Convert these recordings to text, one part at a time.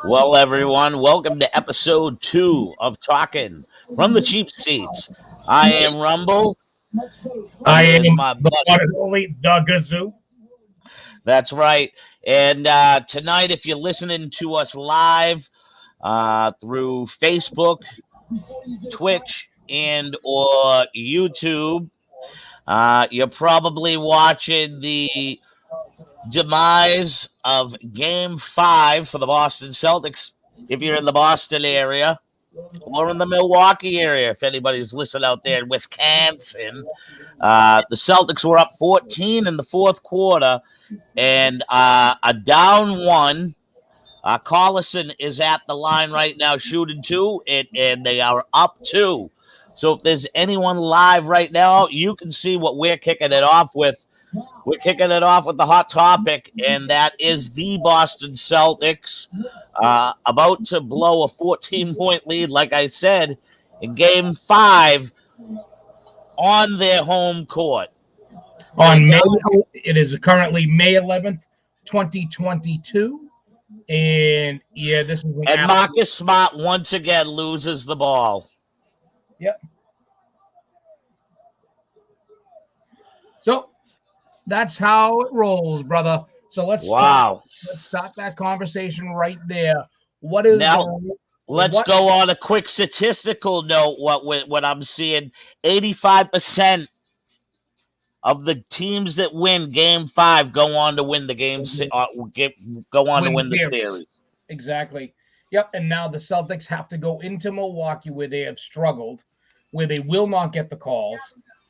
Well, everyone, welcome to episode 2 of Talking from the Cheap Seats. I am Rumble, and I there's am my the buddy. one and only the Gazoo. That's right. And tonight, if you're listening to us live through Facebook, Twitch, and or YouTube, you're probably watching the demise of Game 5 for the Boston Celtics if you're in the Boston area. Or in the Milwaukee area, if anybody's listening out there in Wisconsin. The Celtics were up 14 in the fourth quarter and a down one. Collison is at the line right now shooting two, and they are up two. So if there's anyone live right now, you can see what we're kicking it off with. We're kicking it off with the hot topic, and that is the Boston Celtics about to blow a 14-point lead, like I said, in Game 5 on their home court. It is currently May 11th, 2022. And yeah, this is And Marcus Smart once again loses the ball. Yep. So that's how it rolls, brother. So let's start that conversation right there. What is now? Let's go on a quick statistical note. What I'm seeing, 85% of the teams that win Game 5 go on to win the game. Go on to win the series. Exactly. Yep. And now the Celtics have to go into Milwaukee, where they have struggled, where they will not get the calls,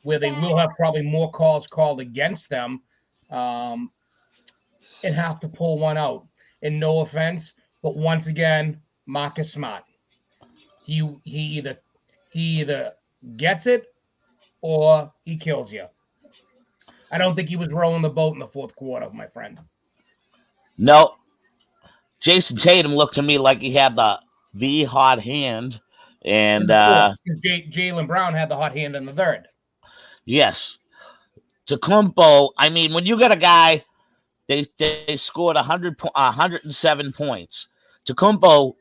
where they will have probably more calls called against them, and have to pull one out. And no offense, but once again, Marcus Smart. He either gets it or he kills you. I don't think he was rowing the boat in the fourth quarter, my friend. No. Jason Tatum looked to me like he had the hot hand. And Jaylen Brown had the hot hand in the third. Yes. Tecumpo, I mean, when you got a guy, they scored 107 points. Tecumpo,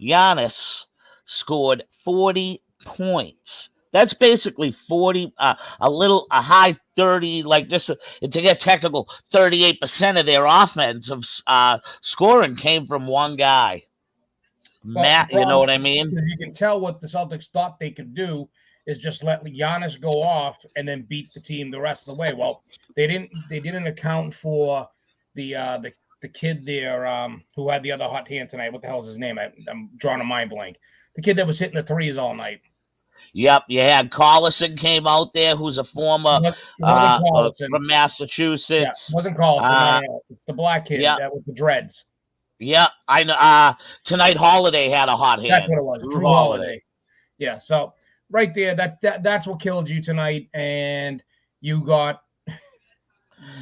Giannis scored 40 points. That's basically 40, a high 30, like this, to get technical, 38% of their offensive scoring came from one guy. Matt, you know what I mean? You can tell what the Celtics thought they could do is just let Giannis go off and then beat the team the rest of the way. Well, they didn't account for the kid there who had the other hot hand tonight. What the hell is his name? I'm drawing a mind blank. The kid that was hitting the threes all night. Yep, you had Collison came out there, who's a former from Massachusetts. Yeah, wasn't Collison. No. It's the black kid that with the dreads. Yeah, I know. Tonight, Holiday had a hot hand. That's what it was. Drew Holiday. Yeah, so right there, that's what killed you tonight, and you got.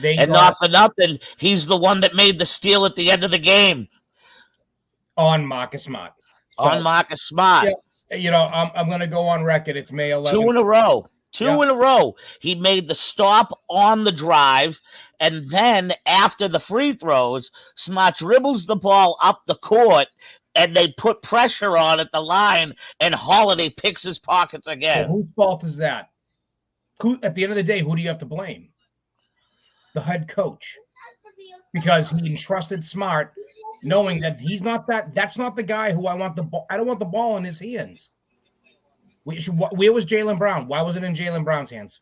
Not for nothing, he's the one that made the steal at the end of the game. On Marcus Smart. On Marcus Smart. Yeah. You know, I'm going to go on record. It's May 11th. Two in a row. He made the stop on the drive, and then after the free throws, Smart dribbles the ball up the court, and they put pressure on at the line, and Holiday picks his pockets again. So whose fault is that? At the end of the day, who do you have to blame? The head coach. Because he entrusted Smart, knowing that that's not the guy who I want the ball. I don't want the ball in his hands. Where was Jaylen Brown? Why was it in Jaylen Brown's hands?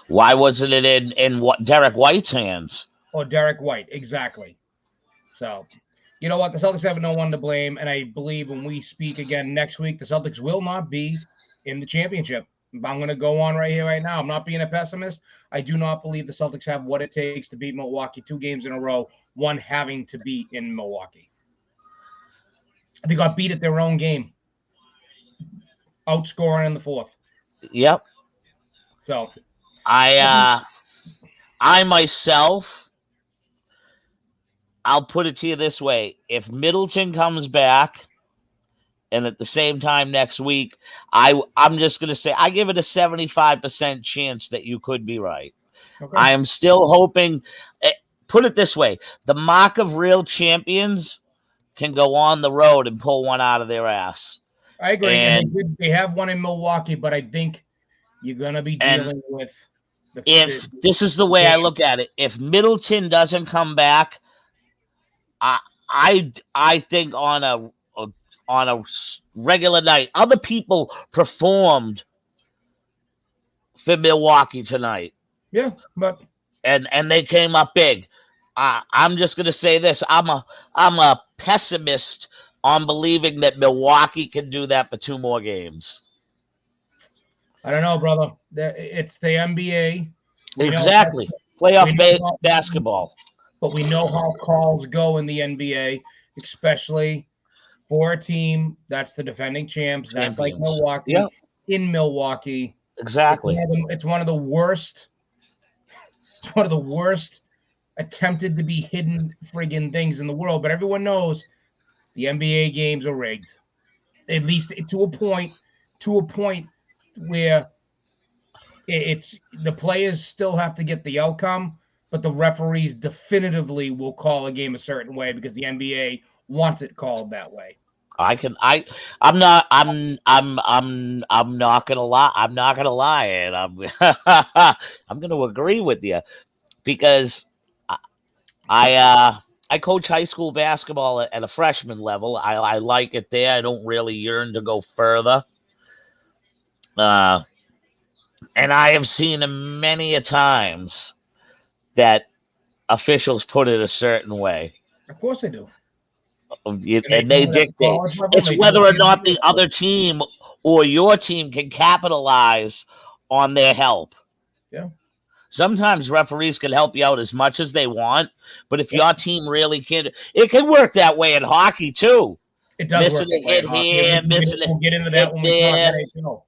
Why wasn't it in Derek White's hands? Or Derek White, exactly. So, you know what? The Celtics have no one to blame, and I believe when we speak again next week, the Celtics will not be in the championship. I'm going to go on right here, right now. I'm not being a pessimist. I do not believe the Celtics have what it takes to beat Milwaukee 2 games in a row, one having to be in Milwaukee. They got beat at their own game, outscoring in the fourth. Yep. So, I myself, I'll put it to you this way. If Middleton comes back, and at the same time next week, I'm just going to say I give it a 75% chance that you could be right. Okay. I am still hoping. Put it this way: the mark of real champions can go on the road and pull one out of their ass. I agree, and And they have one in Milwaukee, but I think you're going to be and dealing with the if this is the way I game. look at it, if Middleton doesn't come back, I I think on a regular night, other people performed for Milwaukee tonight, Yeah, but and they came up big. I'm just gonna say this: I'm a pessimist on believing that Milwaukee can do that for 2 more games. I don't know, brother. It's the NBA. We know Exactly, we playoff know how, basketball but we know how calls go in the NBA, especially for a team that's the defending champs. That's like champions. Milwaukee. Yep, In Milwaukee, exactly. it's one of the worst. It's one of the worst attempted to be hidden friggin' things in the world. But everyone knows the NBA games are rigged, at least to a point. To a point where it's the players still have to get the outcome, but the referees definitively will call a game a certain way because the NBA wants it called that way. I'm not I'm not gonna lie. I'm not gonna lie, and I'm gonna agree with you because I I coach high school basketball at a freshman level. I like it there. I don't really yearn to go further. Uh, and I have seen many a times that officials put it a certain way. Of course they do. And they And do they it at the dictate. college level, and It's they do whether it or at the not NBA the level. other team or your team can capitalize on their help. Yeah. Sometimes referees can help you out as much as they want, but if Yep. your team really can, it can work that way in hockey too. It does work Missing that a way in hit hockey. And here, missing a we'll get into hit that when we talk there. NHL.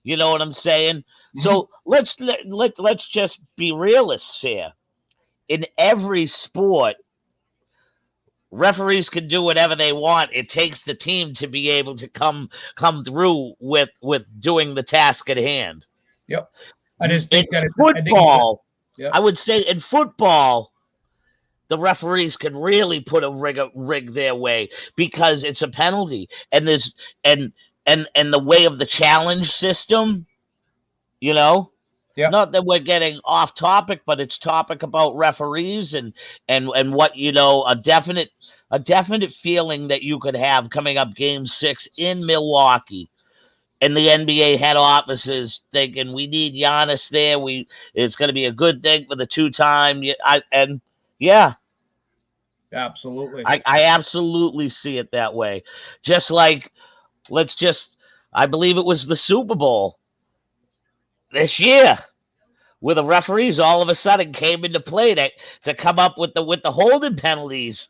You know what I'm saying? Mhm. So let's just be realists here. In every sport, referees can do whatever they want. It takes the team to be able to come through with doing the task at hand. Yep. I just In think that football, yep. I would say in football, the referees can really put a rig their way because it's a penalty, and there's and the way of the challenge system, you know. Yep. Not that we're getting off topic, but it's topic about referees and what a definite feeling that you could have coming up Game 6 in Milwaukee. And the NBA head offices thinking we need Giannis there. It's going to be a good thing for the 2-time. Yeah, Absolutely. I absolutely see it that way. Just like I believe it was the Super Bowl this year where the referees all of a sudden came into play to come up with the holding penalties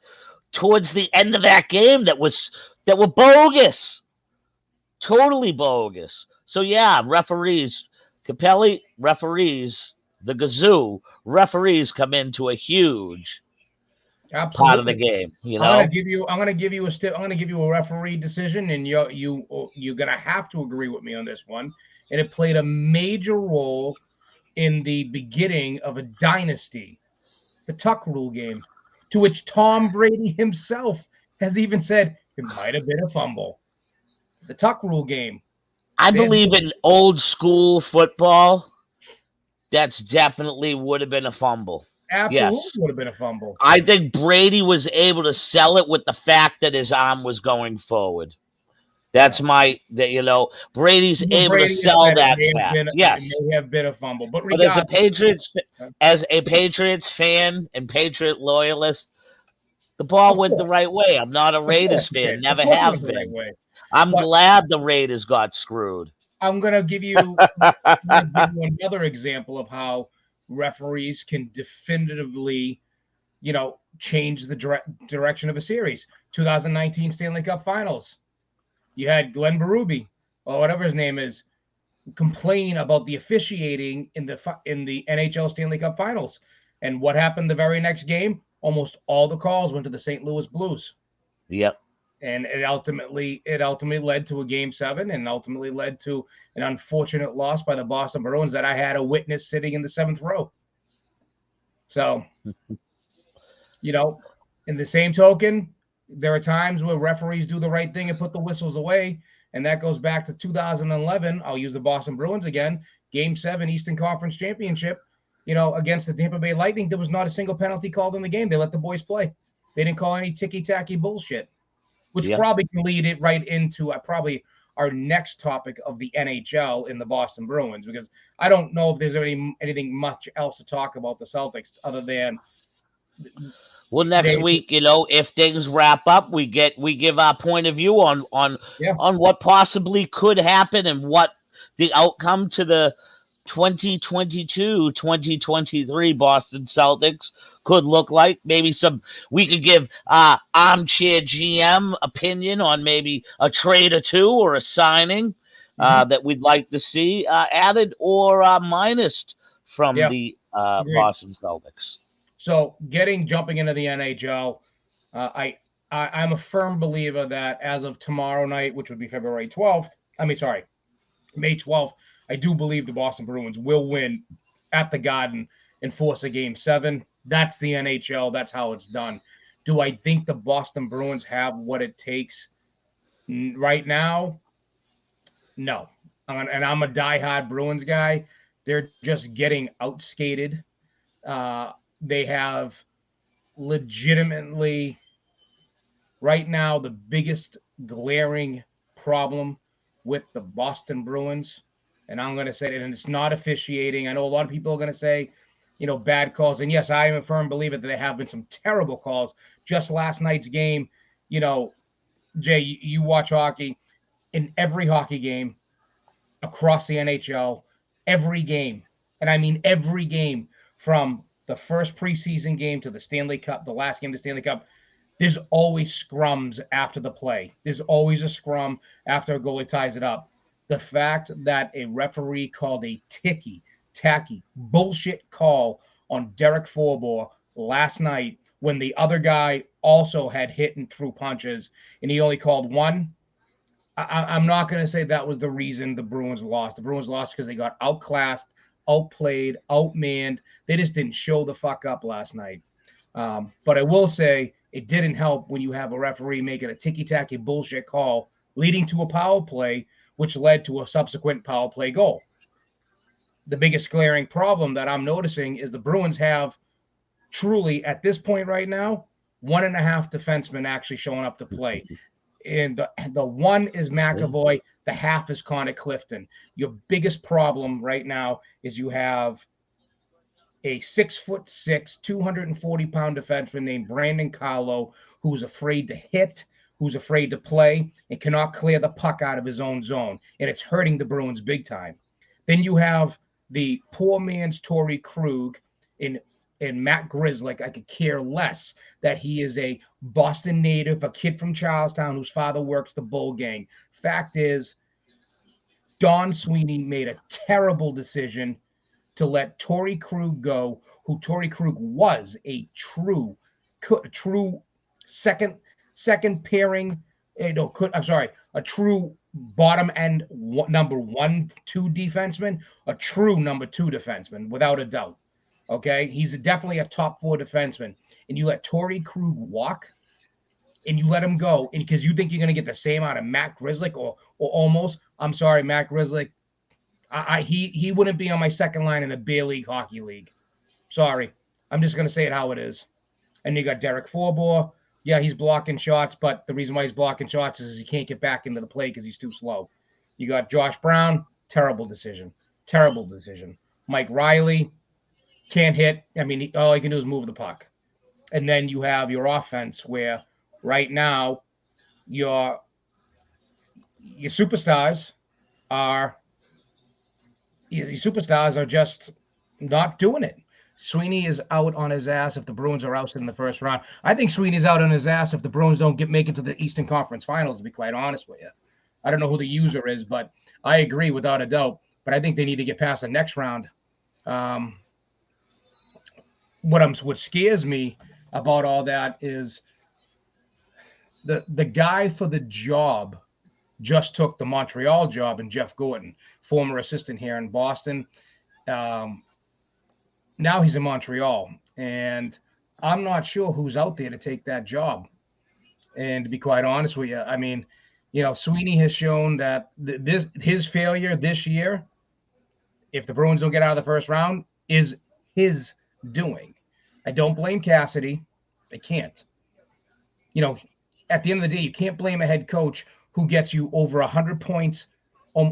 towards the end of that game that were bogus, totally bogus. So yeah, referees, Capelli referees, the Gazoo referees come into a huge part of the Absolutely. game. You I'm gonna know, give you. I'm gonna give you a. I'm gonna give you a referee decision, and you're gonna have to agree with me on this one. And it played a major role in the beginning of a dynasty, the Tuck Rule game, to which Tom Brady himself has even said it might have been a fumble. The Tuck Rule game. I They had, believe in old school football. That's definitely would have been a fumble. absolutely Yes. would have been a fumble. I think Brady was able to sell it with the fact that his arm was going forward. That's Yeah. Brady's Even able to Brady has sell said that fact. it Yes. may have been a fumble, but But as a regardless, Patriots fan and Patriot loyalist, the ball of went the course, right way. I'm not a of course Raiders it fan, did. Of never course it went have the right been. way. I'm But glad the Raiders got screwed. I'm gonna give you another example of how referees can definitively, change the direction of a series. 2019 Stanley Cup Finals. You had Glenn Berube, or whatever his name is, complain about the officiating in the NHL Stanley Cup Finals. And what happened the very next game? Almost all the calls went to the St. Louis Blues. Yep. And it ultimately led to a game 7 and ultimately led to an unfortunate loss by the Boston Bruins that I had a witness sitting in the 7th row. So, in the same token, There are times where referees do the right thing and put the whistles away, and that goes back to 2011. I'll use the Boston Bruins again. Game 7, Eastern Conference Championship, against the Tampa Bay Lightning. There was not a single penalty called in the game. They let the boys play. They didn't call any ticky-tacky bullshit, which Yep. probably can lead it right into probably our next topic of the NHL in the Boston Bruins, because I don't know if there's anything much else to talk about the Celtics other than Well, next they, week, if things wrap up, we give our point of view on yeah, what possibly could happen and what the outcome to the 2022-2023 Boston Celtics could look like. Maybe we could give armchair GM opinion on maybe a trade or two or a signing mm-hmm, that we'd like to see added or minused from yeah, the agreed. Boston Celtics. So jumping into the NHL, I'm a firm believer that as of tomorrow night, which would be February 12th, May 12th, I do believe the Boston Bruins will win at the Garden and force a Game 7. That's the NHL. That's how it's done. Do I think the Boston Bruins have what it takes right now? No. And I'm a diehard Bruins guy. They're just getting outskated. They have legitimately right now the biggest glaring problem with the Boston Bruins, and I'm going to say it, and it's not officiating. I know a lot of people are going to say, bad calls, and yes, I am a firm believer that there have been some terrible calls. Just last night's game, you know, Jay, you watch hockey. In every hockey game across the NHL, every game, and I mean every game, from the first preseason game to the Stanley Cup, the last game of the Stanley Cup, there's always scrums after the play. There's always a scrum after a goalie ties it up. The fact that a referee called a tacky, bullshit call on Derek Forbort last night when the other guy also had hit and threw punches and he only called one, I'm not going to say that was the reason the Bruins lost. The Bruins lost because they got outclassed, outplayed, outmanned. They just didn't show the fuck up last night. But I will say it didn't help when you have a referee making a ticky-tacky bullshit call leading to a power play, which led to a subsequent power play goal. The biggest glaring problem that I'm noticing is the Bruins have truly, at this point right now, 1.5 defensemen actually showing up to play. And the one is McAvoy, the half is Connor Clifton. Your biggest problem right now is you have a 6'6", 240-pound defenseman named Brandon Carlo, who's afraid to hit, who's afraid to play, and cannot clear the puck out of his own zone. And it's hurting the Bruins big time. Then you have the poor man's Torrey Krug in Matt Grzelcyk. I could care less that he is a Boston native, a kid from Charlestown whose father works the Bull Gang. Fact is, Don Sweeney made a terrible decision to let Torrey Krug go, who Torrey Krug was a true second pairing. A true bottom end number 1-2 defenseman, a true number 2 defenseman, without a doubt. Okay, he's definitely a top 4 defenseman, and you let Torrey Krug walk, and you let him go, and because you think you're going to get the same out of Matt Grzelcyk or almost. I'm sorry, Matt Grzelcyk. He wouldn't be on my second line in a beer league hockey league. Sorry, I'm just going to say it how it is. And you got Derek Forbort. Yeah, he's blocking shots, but the reason why he's blocking shots is he can't get back into the play because he's too slow. You got Josh Brown, terrible decision. Mike Riley can't hit. I mean, all he can do is move the puck. And then you have your offense where right now your superstars are just not doing it. Sweeney is out on his ass if the Bruins are ousted in the first round. I think Sweeney's out on his ass if the Bruins don't make it to the Eastern Conference Finals, to be quite honest with you. I don't know who the user is, but I agree without a doubt. But I think they need to get past the next round. What scares me about all that is the guy for the job just took the Montreal job, and Jeff Gordon, former assistant here in Boston. Now he's in Montreal, and I'm not sure who's out there to take that job. And to be quite honest with you, I mean, Sweeney has shown that his failure this year, if the Bruins don't get out of the first round, is his doing. I don't blame Cassidy. I can't. You know, at the end of the day, you can't blame a head coach who gets you over 100 points.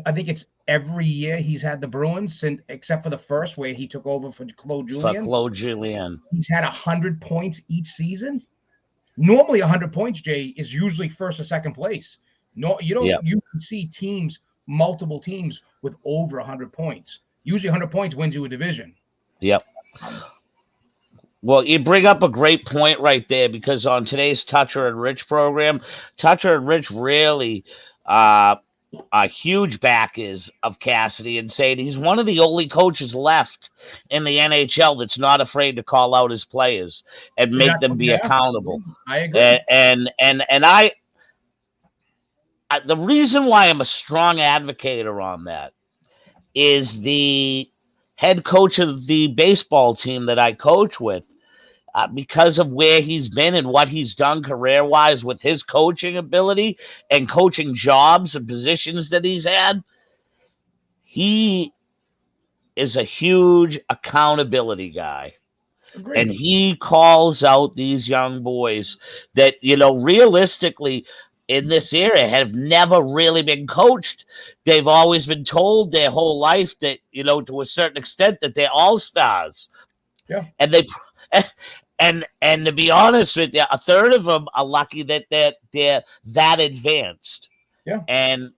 I think it's every year he's had the Bruins, except for the first where he took over for Claude For Julien. Claude Julien. He's had 100 points each season. Normally 100 points, Jay, is usually first or second place. No, you don't. Yep. You can see multiple teams with over 100 points. Usually 100 points wins you a division. Yep. Well, you bring up a great point right there, because on today's Toucher and Rich program, Toucher and Rich really are huge backers of Cassidy and saying he's one of the only coaches left in the NHL that's not afraid to call out his players and make them be accountable. I agree. And the reason why I'm a strong advocate on that is the head coach of the baseball team that I coach with, because of where he's been and what he's done career-wise with his coaching ability and coaching jobs and positions that he's had, he is a huge accountability guy. Agreed. And he calls out these young boys that, realistically, in this era have never really been coached. They've always been told their whole life that, to a certain extent, that they're all-stars. Yeah. And they and to be honest with you, a third of them are lucky that they're that advanced. Yeah. And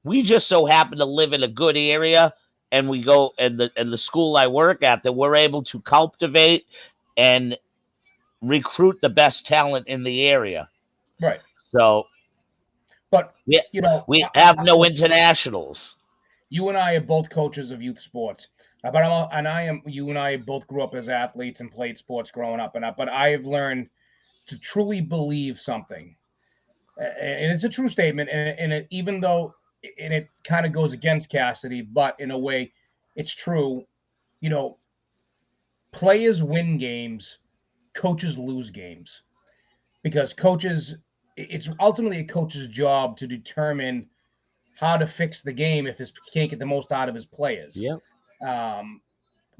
we just so happen to live in a good area, and we go and the school I work at, that we're able to cultivate and recruit the best talent in the area. Right. So, but we have no internationals. You and I are both coaches of youth sports, you and I both grew up as athletes and played sports growing up but I have learned to truly believe something, and it's a true statement, and even though it kind of goes against Cassidy, but in a way, it's true. Players win games, coaches lose games, because it's ultimately a coach's job to determine how to fix the game if he can't get the most out of his players. Yeah.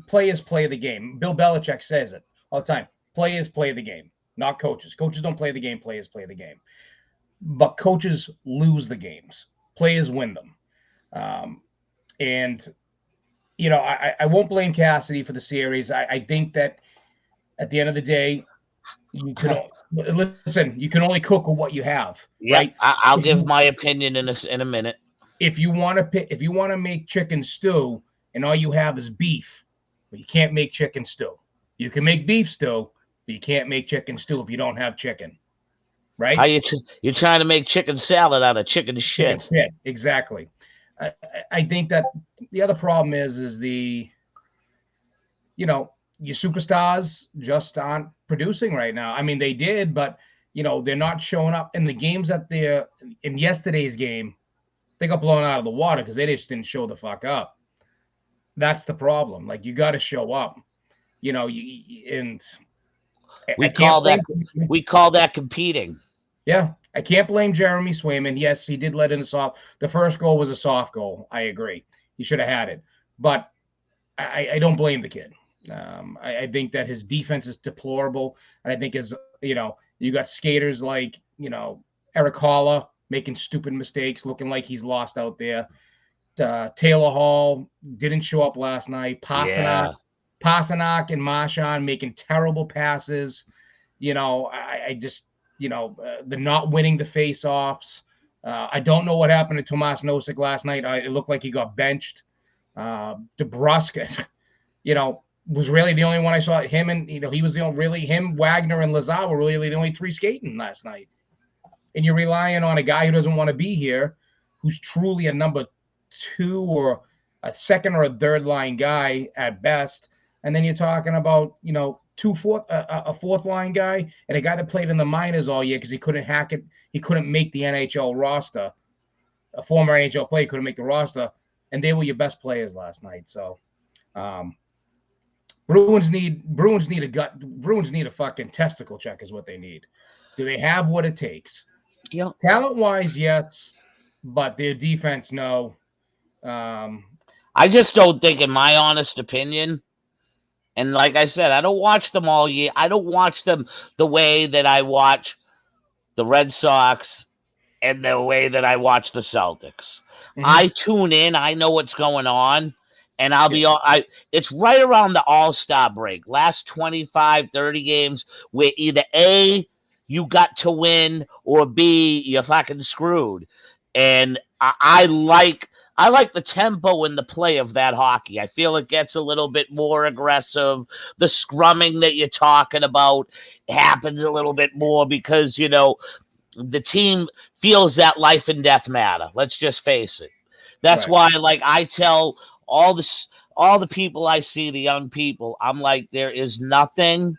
Players play the game. Bill Belichick says it all the time. Players play the game, not coaches. Coaches don't play the game. Players play the game. But coaches lose the games. Players win them. And I won't blame Cassidy for the series. I think that at the end of the day, you can only cook with what you have. Yeah, right? I'll give my opinion in a minute. If you want to make chicken stew and all you have is beef, well, you can't make chicken stew. You can make beef stew, but you can't make chicken stew if you don't have chicken. Right? How you're trying to make chicken salad out of chicken shit. Chicken shit. Exactly. I think that the other problem is your superstars just aren't producing right now. I mean, they did, but they're not showing up in the games that they're in. Yesterday's game, they got blown out of the water because they just didn't show the fuck up. That's the problem. Like, you got to show up, and we call that competing. Yeah, I can't blame Jeremy Swayman. Yes, he did let in a soft. The first goal was a soft goal. I agree. He should have had it, but I don't blame the kid. I think that his defense is deplorable, and I think you got skaters like Eric Holla making stupid mistakes, looking like he's lost out there. Taylor Hall didn't show up last night. Pasternak and Marchand making terrible passes. I just the not winning the face-offs. I don't know what happened to Tomas Nosek last night. It looked like he got benched. DeBrusque, was really the only one I saw. Him and he was him, Wagner, and Lazar were really the only three skating last night. And you're relying on a guy who doesn't want to be here, who's truly a number 2 or a second or a third line guy at best. And then you're talking about a fourth line guy and a guy that played in the minors all year because he couldn't hack it. He couldn't make the NHL roster. A former NHL player couldn't make the roster, and they were your best players last night. So, Bruins need a fucking testicle check is what they need. Do they have what it takes? Yep. Talent-wise, yes, but their defense, no. Um, I just don't think, in my honest opinion, and like I said, I don't watch them all year. I don't watch them the way that I watch the Red Sox and the way that I watch the Celtics. mhm. I tune in, I know what's going on, and I'll Yeah, be all I it's right around the All-Star break. Last 25, 30 games where either A, you got to win, or B, you're fucking screwed. And I like the tempo and the play of that hockey. I feel it gets a little bit more aggressive. The scrumming that you're talking about happens a little bit more because, the team feels that life and death matter. Let's just face it. That's right. why, like, I tell all the people I see, the young people, I'm like, there is nothing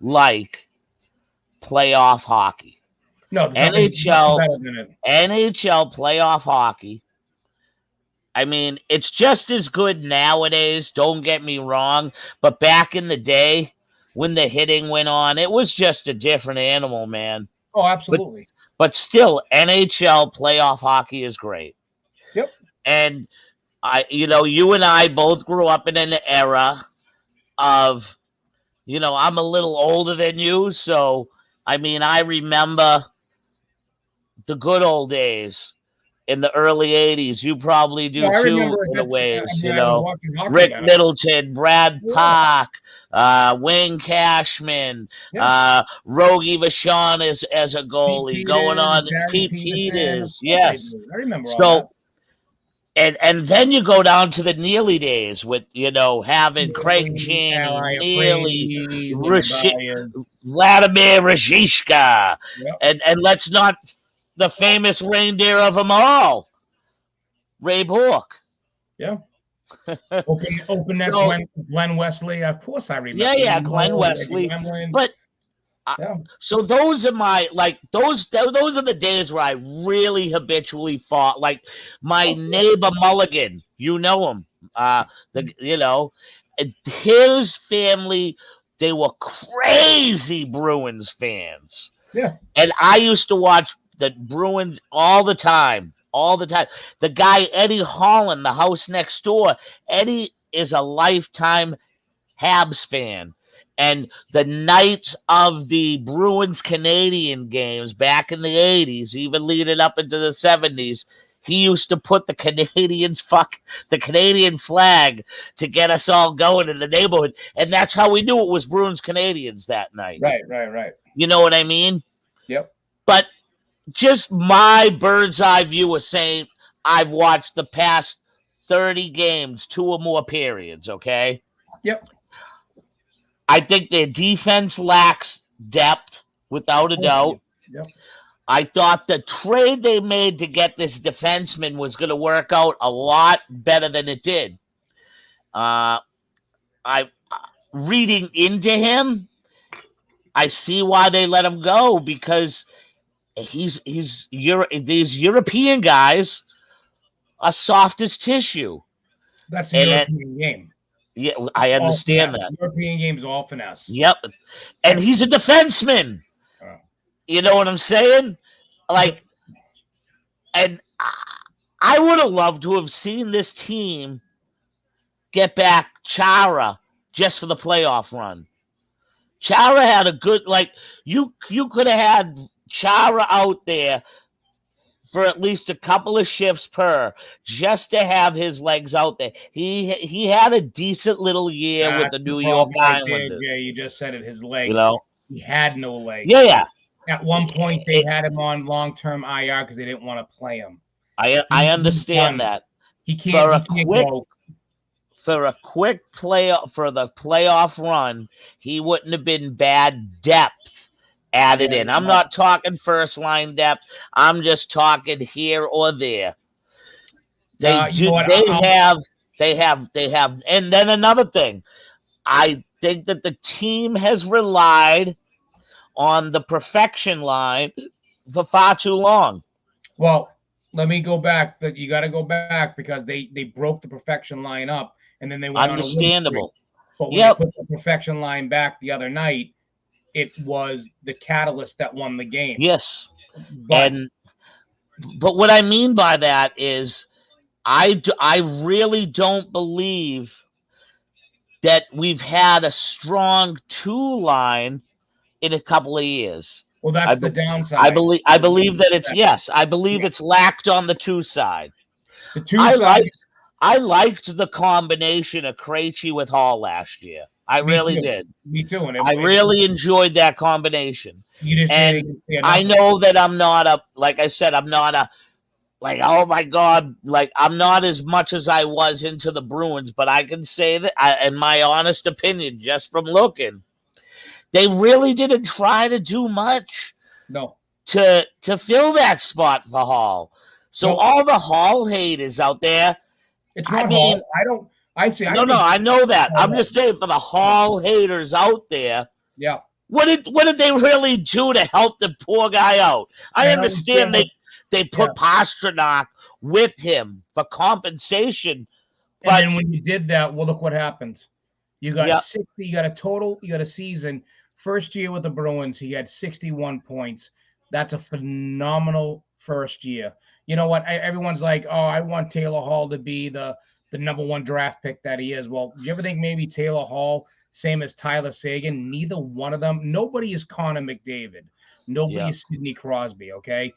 like playoff hockey. No, there's nothing NHL better than it. NHL playoff hockey. I mean, it's just as good nowadays, don't get me wrong, but back in the day when the hitting went on, it was just a different animal, man. Oh, But absolutely. but still, NHL playoff hockey is great. Yep. And you and I both grew up in an era of, I'm a little older than you, so I mean, I remember the good old days in the early 80s. You probably No, do I too, remember in a that's. I ways, mean, I was watching hockey Rick then. Middleton, Brad Yeah. Park, Wayne Cashman, Yeah. Rogie Vachon as a Pete goalie, going on Peters, Harry Pete Peterson. Of Peters, course I yes. do. I remember all that. So and then you go down to the Neely days with having Craig Neely, Janney, Ally Neely, Afraidy, the Rashi- Magalias. Vladimir Rajishka, Yep. and let's not the famous reindeer of them all, Ray Bork. Yeah. Open net So Glenn Wesley. Of course I remember. yeah, Glenn Reggie Wesley. Wemlin. But Yeah. so those are my those are the days where I really habitually fought. Like my Oh, yeah. neighbor Mulligan, you know him. His family, they were crazy Bruins fans. Yeah. And I used to watch the Bruins all the time. All the time. The guy, Eddie Holland, the house next door, Eddie is a lifetime Habs fan. And the nights of the Bruins Canadian games back in the 80s, even leading up into the 70s, he used to put the the Canadian flag to get us all going in the neighborhood. And that's how we knew it was Bruins Canadians that night. Right. You know what I mean? Yep. But just my bird's eye view of saying I've watched the past 30 games, 2 or more periods, okay? Yep. I think their defense lacks depth, without a doubt. Yep. I thought the trade they made to get this defenseman was going to work out a lot better than it did. I reading into him, I see why they let him go, because these European guys are soft as tissue. That's the European game. Yeah, I understand that. European game's all finesse. Yep. And he's a defenseman. You know what I'm saying? Like, and I would have loved to have seen this team get back Chara just for the playoff run. Chara had a good, you could have had Chara out there for at least a couple of shifts per, just to have his legs out there. He had a decent little year with the New York Islanders. Yeah, you just said it. His legs. You know, he had no legs. Yeah. At one point, they had him on long-term IR because they didn't want to play him. I understand that. He can't go. For a quick for the playoff run, he wouldn't have been bad depth added in. I'm not talking first line depth. I'm just talking here or there. They have, and then another thing, I think that the team has relied on the perfection line for far too long. Well, let me go back. You got to go back because they broke the perfection line up, and then they went understandable. But when they put the perfection line back the other night, it was the catalyst that won the game. Yes. But But what I mean by that is I really don't believe that we've had a strong two line in a couple of years. well, I, that's the be- I downside. believe I believe that it's yes. I believe Yeah. it's lacked on the two side. The two I side. liked I liked the combination of Krejci with Hall last year. I Me really too. did. Me too. And I really enjoyed that combination. you just And didn't say I enough. know that I'm not a like I said, I'm not a like, oh my God, like I'm not as much as I was into the Bruins, but I can say that, in my honest opinion, just from looking, they really didn't try to do much No. to fill that spot for Hall. So No. all the Hall haters out there, It's I not mean, Hall. I don't. I say. I no, think. I know that. I'm Hall. just saying for the Hall haters out there, Yeah. what did they really do to help the poor guy out? I And understand they yeah. put Pasternak with him for compensation, And but then when you did that, well, look what happens. You got yeah, 60. You got a total. You got a season. First year with the Bruins, he had 61 points. That's a phenomenal first year. You know what? Everyone's like, "Oh, I want Taylor Hall to be the number one draft pick that he is." Well, do you ever think maybe Taylor Hall, same as Tyler Seguin, neither one of them? Nobody is Connor McDavid. Nobody yeah, is Sidney Crosby. Okay,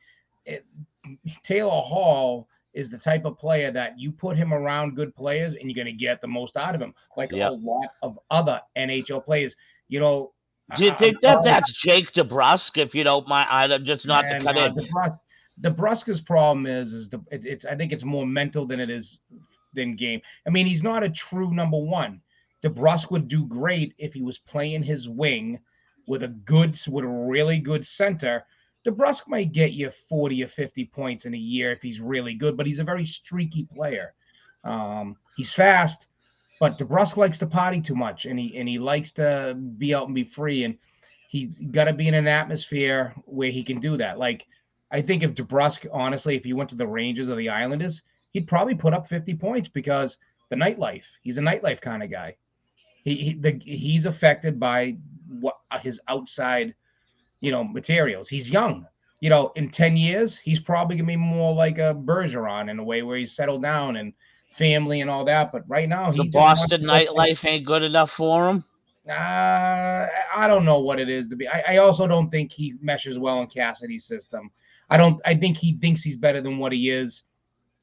Taylor Hall is the type of player that you put him around good players and you're going to get the most out of him, like a yeah. lot of other NHL players. You know, Do you I'm think that sorry, that's Jake DeBrusk? If you don't mind, I'm just not to man. cut in. DeBruska's problem is it's I think it's more mental than it is than game. I mean, he's not a true number one. DeBrusk would do great if he was playing his wing with a really good center. DeBrusk might get you 40 or 50 points in a year if he's really good, but he's a very streaky player. He's fast, but DeBrusk likes to party too much, and he likes to be out and be free, and he's got to be in an atmosphere where he can do that. Like I think if DeBrusk, honestly, if he went to the Rangers or the Islanders, he'd probably put up 50 points because the nightlife. He's a nightlife kind of guy. He's affected by what his outside, materials. He's young. In 10 years, he's probably gonna be more like a Bergeron in a way where he's settled down and family and all that. But right now, The he just wants Boston to go play. nightlife ain't good enough for him. I don't know what it is to be. I also don't think he meshes well in Cassidy's system. I think he thinks he's better than what he is.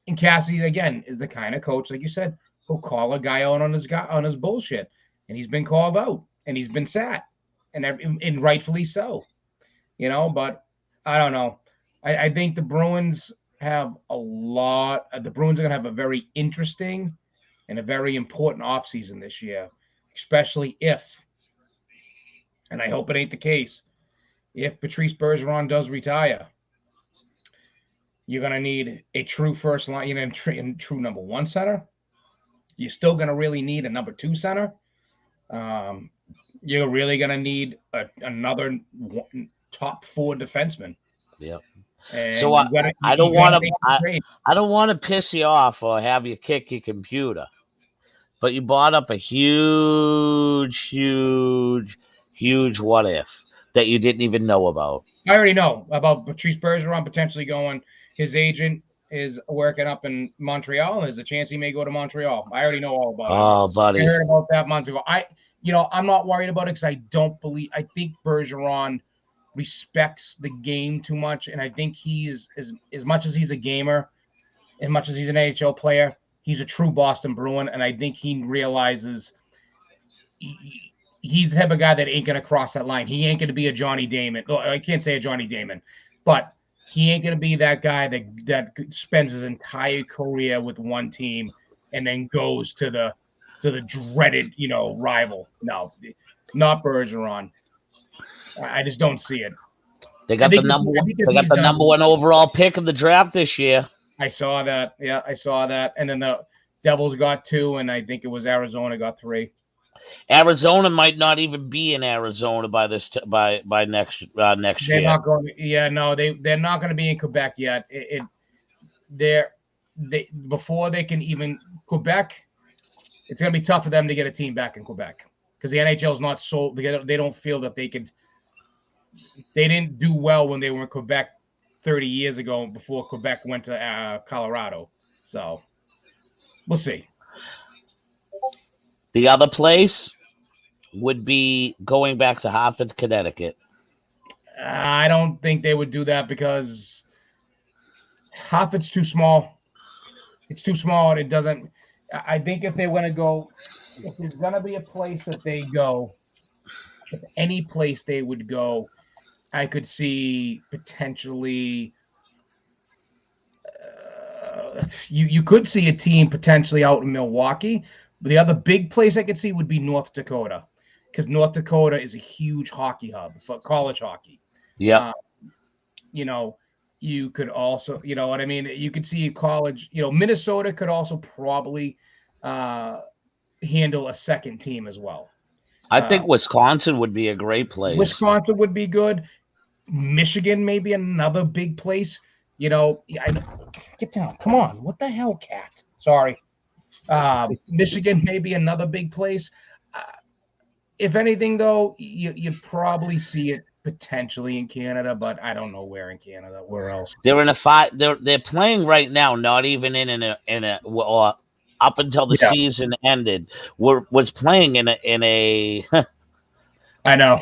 And Cassidy again is the kind of coach, like you said, who'll call a guy out on his bullshit, and he's been called out and he's been sat, and rightfully so. But I don't know. I think the Bruins have a lot. The Bruins are going to have a very interesting and a very important offseason this year, especially if, and I hope it ain't the case, if Patrice Bergeron does retire. You're going to need a true first line, true number one center. You're still going to really need a number two center. You're really going to need another top four defenseman. Yeah. And So I don't want to I don't want to piss you off or have you kick your computer, but you brought up a huge what if that you didn't even know about. I already know about Patrice Bergeron potentially going. His agent is working up in Montreal, and there's a chance he may go to Montreal. I already know all about it. Oh, buddy. I heard about that months ago. I'm not worried about it because I think Bergeron respects the game too much, and I think he's as much as he's a gamer, as much as he's an NHL player, he's a true Boston Bruin, and I think he realizes he's the type of guy that ain't going to cross that line. He ain't going to be a Johnny Damon. I can't say a Johnny Damon, but he ain't going to be that guy that spends his entire career with one team and then goes to the dreaded, rival. No, not Bergeron. I just don't see it. They got the number one. They got the number one overall pick of the draft this year. I saw that. Yeah, I saw that. And then the Devils got 2, and I think it was Arizona got 3. Arizona might not even be in Arizona by next year. They're not going. Yeah, no, they're not going to be in Quebec yet. Before they can even Quebec, it's going to be tough for them to get a team back in Quebec because the NHL is not so. They don't feel that they could they didn't do well when they were in Quebec 30 years ago before Quebec went to Colorado. So we'll see. The other place would be going back to Hartford, Connecticut. I don't think they would do that because Hartford's too small. It's too small, and it doesn't. I think if they want to go, if there's gonna be a place that they go, if any place they would go, I could see potentially. You could see a team potentially out in Milwaukee. But the other big place I could see would be North Dakota, because North Dakota is a huge hockey hub for college hockey. Yep. You know, you could also, you know what I mean? You could see college, Minnesota could also probably handle a second team as well. I think Wisconsin would be a great place. Wisconsin would be good. Michigan may be another big place. Get down. Come on. What the hell, cat? Sorry. Michigan may be another big place. If anything, though, you'd probably see it potentially in Canada, but I don't know where in Canada. Where else? They're in a fight. They're playing right now. Not even in a or up until the season ended. Was playing in a. I know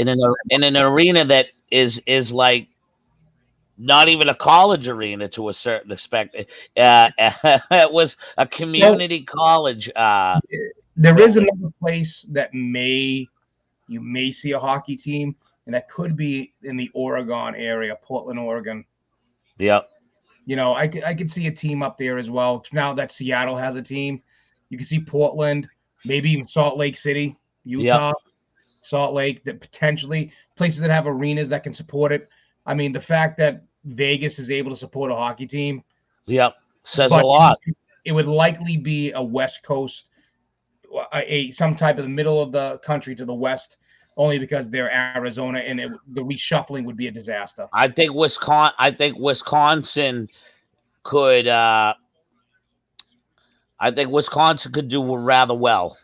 in an arena that is like not even a college arena to a certain respect. It was a community college. There is another place that you may see a hockey team, and that could be in the Oregon area, Portland, Oregon. Yep. I could see a team up there as well. Now that Seattle has a team, you can see Portland, maybe even Salt Lake City, Utah, yep. Salt Lake, that potentially places that have arenas that can support it. I mean, the fact that Vegas is able to support a hockey team, yep, says a lot. It would likely be a West Coast, some type of the middle of the country to the west, only because they're Arizona, and the reshuffling would be a disaster. I think Wisconsin could. I think Wisconsin could do rather well.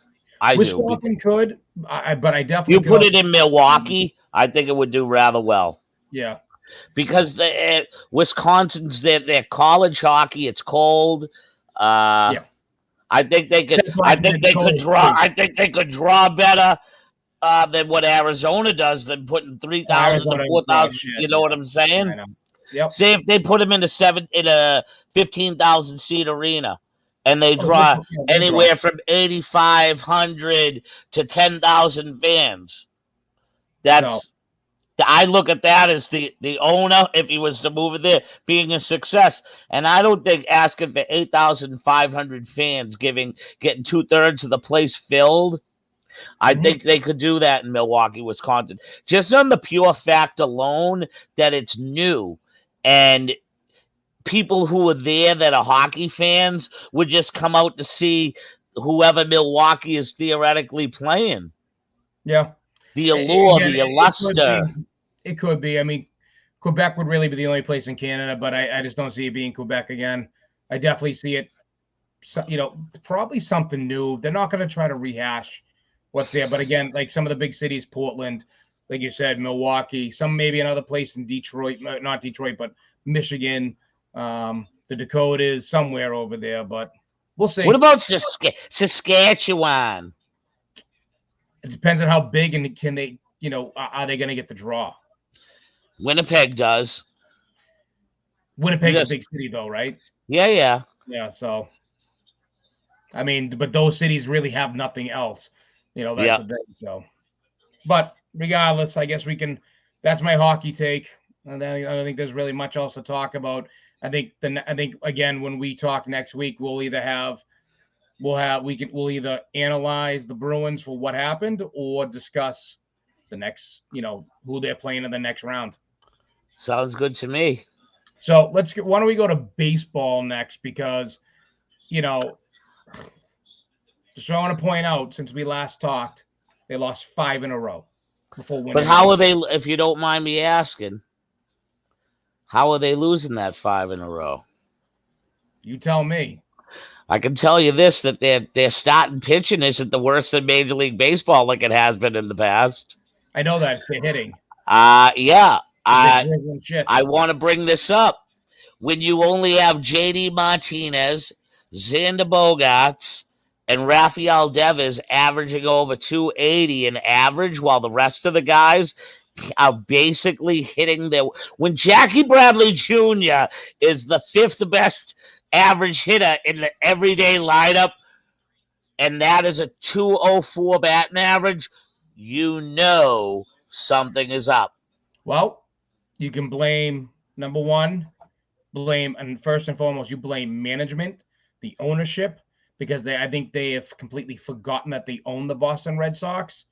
Wisconsin could, but I definitely. You put it in Milwaukee, I think it would do rather well. Yeah, because Wisconsin's their college hockey. It's cold. Yeah. I think they could. I think they could draw. I think they could draw better than what Arizona does. Than putting 3,000 to 4,000. You know what I'm saying? Yep. Say if they put them in a 15,000 seat arena, and they draw anywhere from 8,500 to 10,000 fans. That's. I look at that as the owner, if he was to move it there, being a success. And I don't think asking for 8,500 fans, getting 2/3 of the place filled, I think they could do that in Milwaukee, Wisconsin. Just on the pure fact alone that it's new. And people who are there that are hockey fans would just come out to see whoever Milwaukee is theoretically playing. Yeah. The allure, the luster. It could be. I mean, Quebec would really be the only place in Canada, but I just don't see it being Quebec again. I definitely see it, probably something new. They're not going to try to rehash what's there. But again, like some of the big cities, Portland, like you said, Milwaukee, maybe another place in Detroit, not Detroit, but Michigan, the Dakotas, somewhere over there. But we'll see. What about Saskatchewan? It depends on how big and can they, are they going to get the draw? Winnipeg does. Winnipeg's a big city, though, right? Yeah. Yeah, so, I mean, but those cities really have nothing else. That's the thing. So, but regardless, I guess that's my hockey take. And then I don't think there's really much else to talk about. I think again, when we talk next week, we'll either analyze the Bruins for what happened or discuss the next, who they're playing in the next round. Sounds good to me. So why don't we go to baseball next? Because, just I want to point out, since we last talked, they lost 5 in a row before winning. But how are they, if you don't mind me asking, how are they losing that 5 in a row? You tell me. I can tell you this, that their starting pitching isn't the worst in Major League Baseball like it has been in the past. I know that. It's the hitting. Yeah. If they're I dribbling I shits. want to bring this up. When you only have JD Martinez, Xander Bogaerts, and Rafael Devers averaging over 280 in average, while the rest of the guys are basically hitting their. When Jackie Bradley Jr. is the fifth best average hitter in the everyday lineup, and that is a 204 batting average, you know something is up. Well, you can blame number one, blame, and first and foremost, you blame management, the ownership, because I think they have completely forgotten that they own the Boston Red Sox.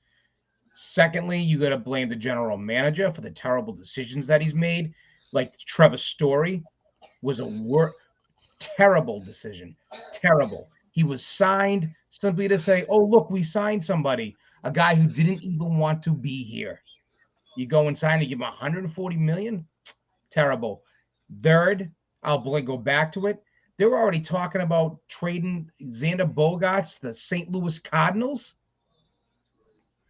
Secondly, you got to blame the general manager for the terrible decisions that he's made. Like Trevor Story was a terrible decision. Terrible. He was signed simply to say, oh, look, we signed somebody, a guy who didn't even want to be here. You go and sign to give him 140 million. Terrible. Third, I'll go back to it. They were already talking about trading Xander Bogaerts, the St. Louis Cardinals.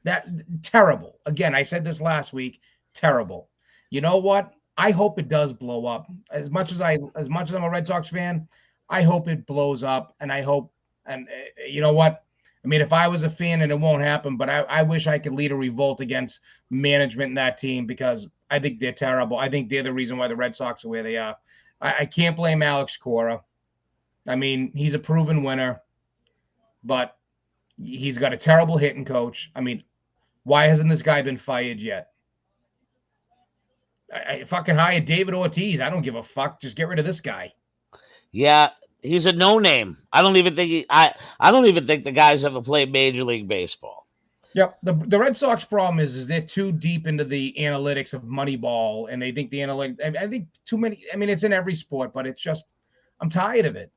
That terrible. Again, I said this last week. Terrible. You know what? I hope it does blow up. As much as I'm a Red Sox fan, I hope it blows up, and I hope. And you know what? I mean, if I was a fan, and it won't happen, but I wish I could lead a revolt against management in that team because I think they're terrible. I think they're the reason why the Red Sox are where they are. I can't blame Alex Cora. I mean, he's a proven winner, but he's got a terrible hitting coach. I mean, why hasn't this guy been fired yet? I fucking hired David Ortiz. I don't give a fuck. Just get rid of this guy. Yeah, he's a no name. I don't even think I don't even think the guy's ever played Major League Baseball. Yep. The Red Sox problem is they're too deep into the analytics of Moneyball, and they think the analytics. I think too many. I mean, it's in every sport, but it's just I'm tired of it,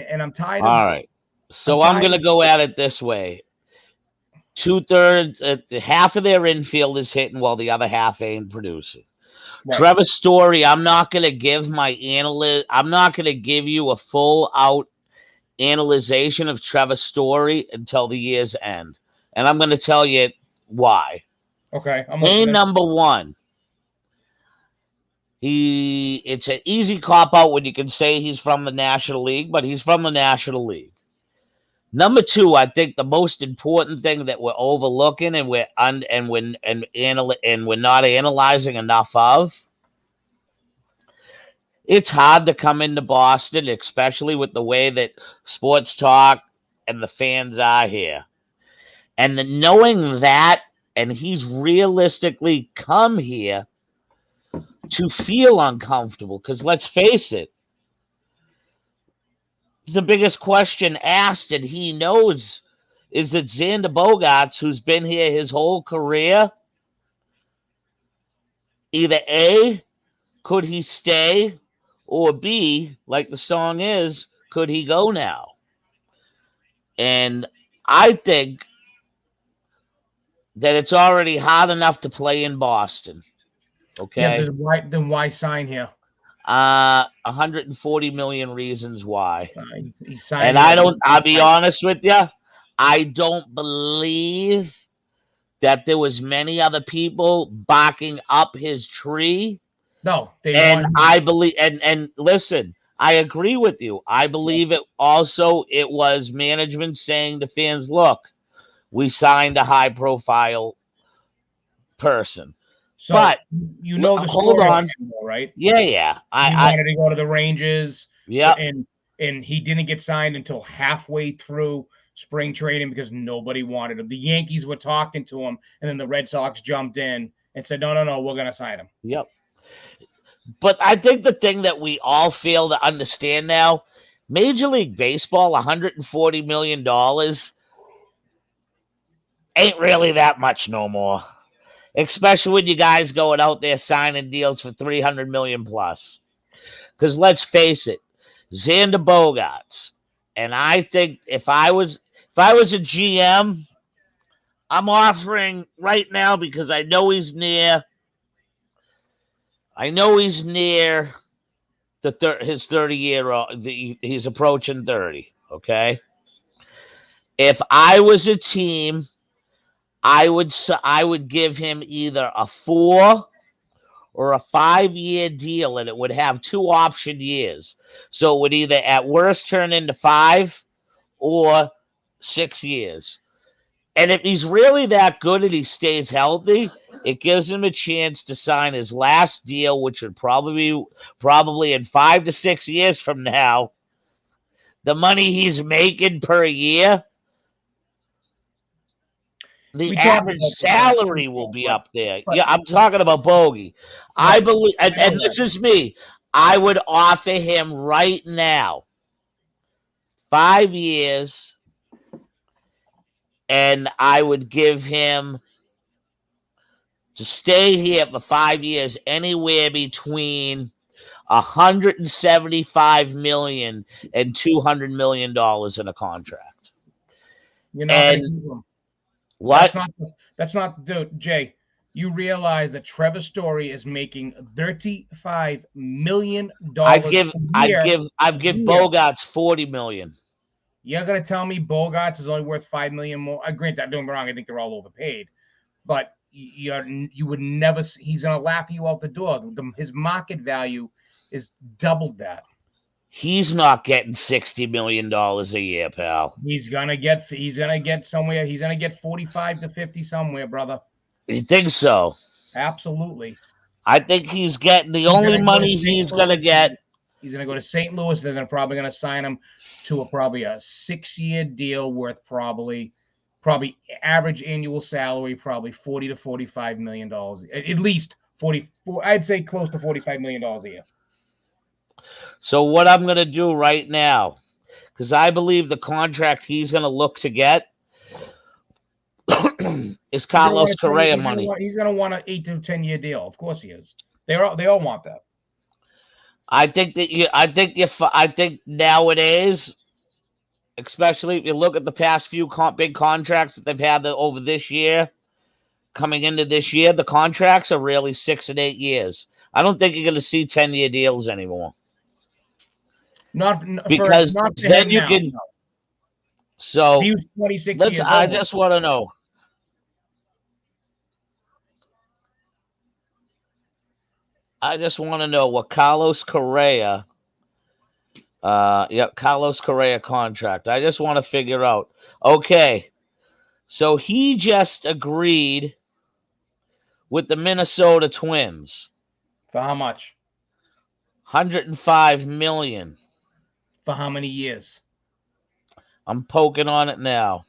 and I'm tired of. All right. I'm So I'm tired. going to go at it this way. 2/3, half of their infield is hitting while the other half ain't producing. Right. Trevor Story, I'm not going to give my analyst. I'm not going to give you a full out analyzation of Trevor Story until the year's end, and I'm going to tell you why. Okay, I'm Main listening. number one, it's an easy cop out when you can say he's from the National League, but he's from the National League. Number two, I think the most important thing that we're overlooking and we're not analyzing enough of. It's hard to come into Boston, especially with the way that sports talk and the fans are here. And knowing that, and he's realistically come here to feel uncomfortable. Because let's face it, the biggest question asked, and he knows, is that Xander Bogaerts, who's been here his whole career, either A, could he stay, or B, like the song is, could he go now? And I think that it's already hard enough to play in Boston. Yeah. Okay. Then why sign here? 140 million reasons why. He's And signing here. I'll be honest with you, I don't believe that there was many other people barking up his tree. No, they And want. I believe, and listen, I agree with you. I believe it was management saying to fans, look, we signed a high profile person. So But you know the hold story on. on him, right? Yeah. He wanted to go to the Rangers. Yeah. And he didn't get signed until halfway through spring training because nobody wanted him. The Yankees were talking to him, and then the Red Sox jumped in and said, no, we're going to sign him. Yep. But I think the thing that we all fail to understand now, Major League Baseball, $140 million ain't really that much no more. Especially when you guys going out there signing deals for 300 million plus. Because let's face it, Xander Bogaerts, and I think if I was a GM, I'm offering right now because I know he's near. I know he's near his 30-year old. He's approaching 30. Okay. If I was a team, I would give him either a 4 or a 5 year deal, and it would have 2 option years. So it would either at worst turn into 5 or 6 years. And if he's really that good and he stays healthy, it gives him a chance to sign his last deal, which would probably in 5 to 6 years from now. The money he's making per year, the We talked average about this last week, salary will be up there. but Yeah, I'm talking about Bogey. I right. believe, I know and that. this is me. I would offer him right now 5 years, and I would give him to stay here for 5 years anywhere between 175 million and $200 million in a contract. You're not going to And keep him. what? That's not dude, Jay. You realize that Trevor Story is making $35 million I'd a give I'd year. give I'd give Bogarts 40 million. You're going to tell me Bogarts is only worth $5 million more? I grant that. Don't get me wrong. I think they're all overpaid, but you would never. He's going to laugh you out the door. His market value is double that. He's not getting $60 million a year, pal. He's gonna get somewhere. He's gonna get 45 to 50 somewhere, brother. You think so? Absolutely. I think he's getting the He's only gonna go to money St. he's going to Louis. get. He's gonna go to St. Louis. They're probably gonna sign him to probably a 6-year deal worth probably average annual salary probably $40 to $45 million. At least 44. I'd say close to $45 million a year. So what I'm going to do right now, because I believe the contract he's going to look to get is Carlos Correa money. He's gonna want an 8 to 10 year deal. Of course he is. They all want that. I think nowadays, especially if you look at the past few big contracts that they've had over this year, coming into this year, the contracts are really 6 and 8 years. I don't think you're going to see 10-year deals anymore. Because then you can. So he was 26 years old. I just want to know. What Carlos Correa. Carlos Correa contract. I just want to figure out. Okay, so he just agreed with the Minnesota Twins. For how much? 105 million. For how many years? I'm poking on it now.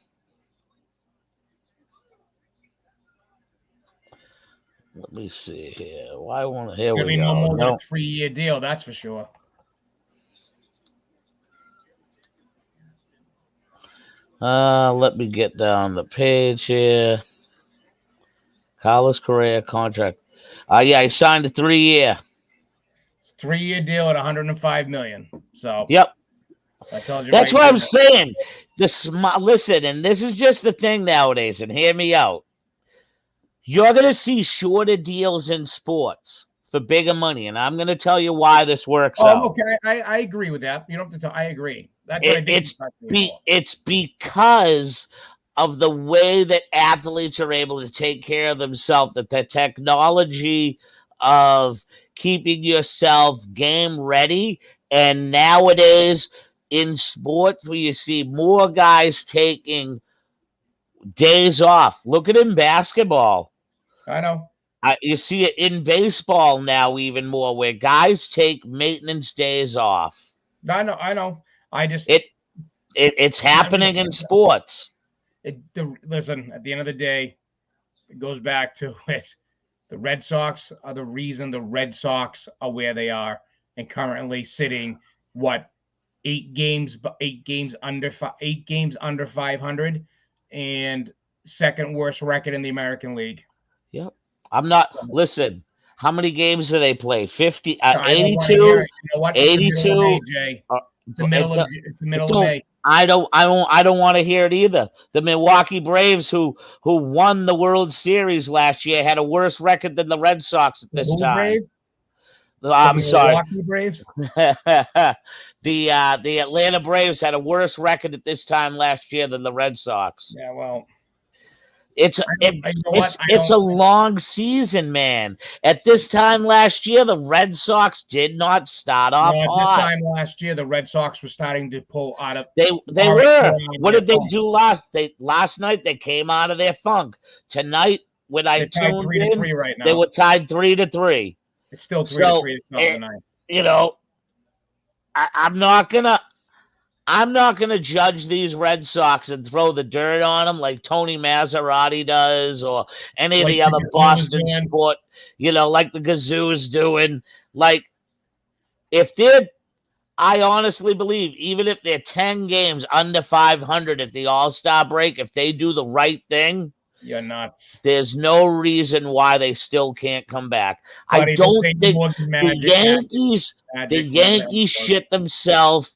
Let me see here. Why won't here we go? No more than a 3-year deal, that's for sure. Let me get down the page here. Carlos Correa contract. Yeah, he signed a 3-year. 3-year deal at 105 million. So yep. That tells you. That's what I'm saying. Listen, and this is just the thing nowadays, and hear me out. You're going to see shorter deals in sports for bigger money, and I'm going to tell you why this works out. Okay, I agree with that. You don't have to tell. I agree. That's what I think. It's because of the way that athletes are able to take care of themselves, that the technology of keeping yourself game ready, and nowadays in sports where you see more guys taking days off. Look at in basketball. I know. You see it in baseball now even more, where guys take maintenance days off. I know. It's happening in sports. Listen, at the end of the day, it goes back to it. The Red Sox are the reason the Red Sox are where they are, and currently sitting 8 games under 500, and second worst record in the American League. Yep. I'm not. Listen, how many games do they play? 82? 82? It's the middle of May. I don't want to hear it either. The Milwaukee Braves, who won the World Series last year, had a worse record than the Red Sox at this time. Braves? I'm sorry. Milwaukee Braves? The Atlanta Braves had a worse record at this time last year than the Red Sox. Yeah, well, You know what? I it's a don't. long season, man. At this time last year, the Red Sox did not start off No, at this hot. time last year, the Red Sox were starting to pull out of They already were. pulling out of What their did they funk. do last night? They came out of their funk. Tonight, when I They're tied tuned three to in, three right they now. were tied 3-3. It's still 3-3 So, to come tonight. you know, I'm not gonna. I'm not going to judge these Red Sox and throw the dirt on them like Tony Maserati does or any of Like the the other Gazoo is Boston doing. sport, like the Gazoo is doing. Like, if they're, I honestly believe, even if they're 10 games under 500 at the All Star break, if they do the right thing, You're nuts. there's no reason why they still can't come back. I Buddy, this don't ain't think more than the magic, Yankees, the magic, Yankees shit themselves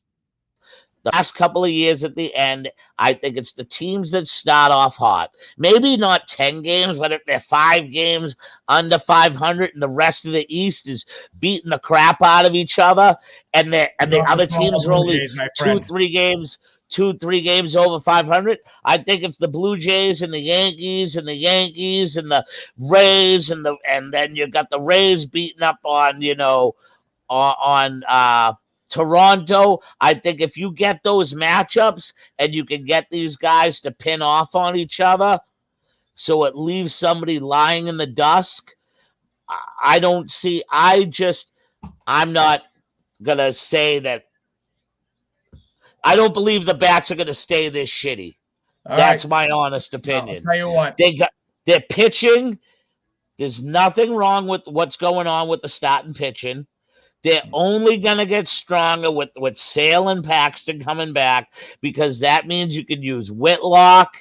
the last couple of years at the end. I think it's the teams that start off hot. Maybe not 10 games, but if they're 5 games under 500 and the rest of the East is beating the crap out of each other and the Not the other Toronto teams are Blue only Jays, my two, friend. 3 games. 2-3 games over 500. I think if the Blue Jays and the Yankees and the Rays and then you got the Rays beating up on Toronto, I think if you get those matchups and you can get these guys to pin off on each other, so it leaves somebody lying in the dusk, I don't see. I'm not gonna say that. I don't believe the bats are gonna stay this shitty. All That's right. my honest No, I'll opinion. tell you what. Their pitching. There's nothing wrong with what's going on with the starting pitching. They're only going to get stronger with Sale and Paxton coming back because that means you can use Whitlock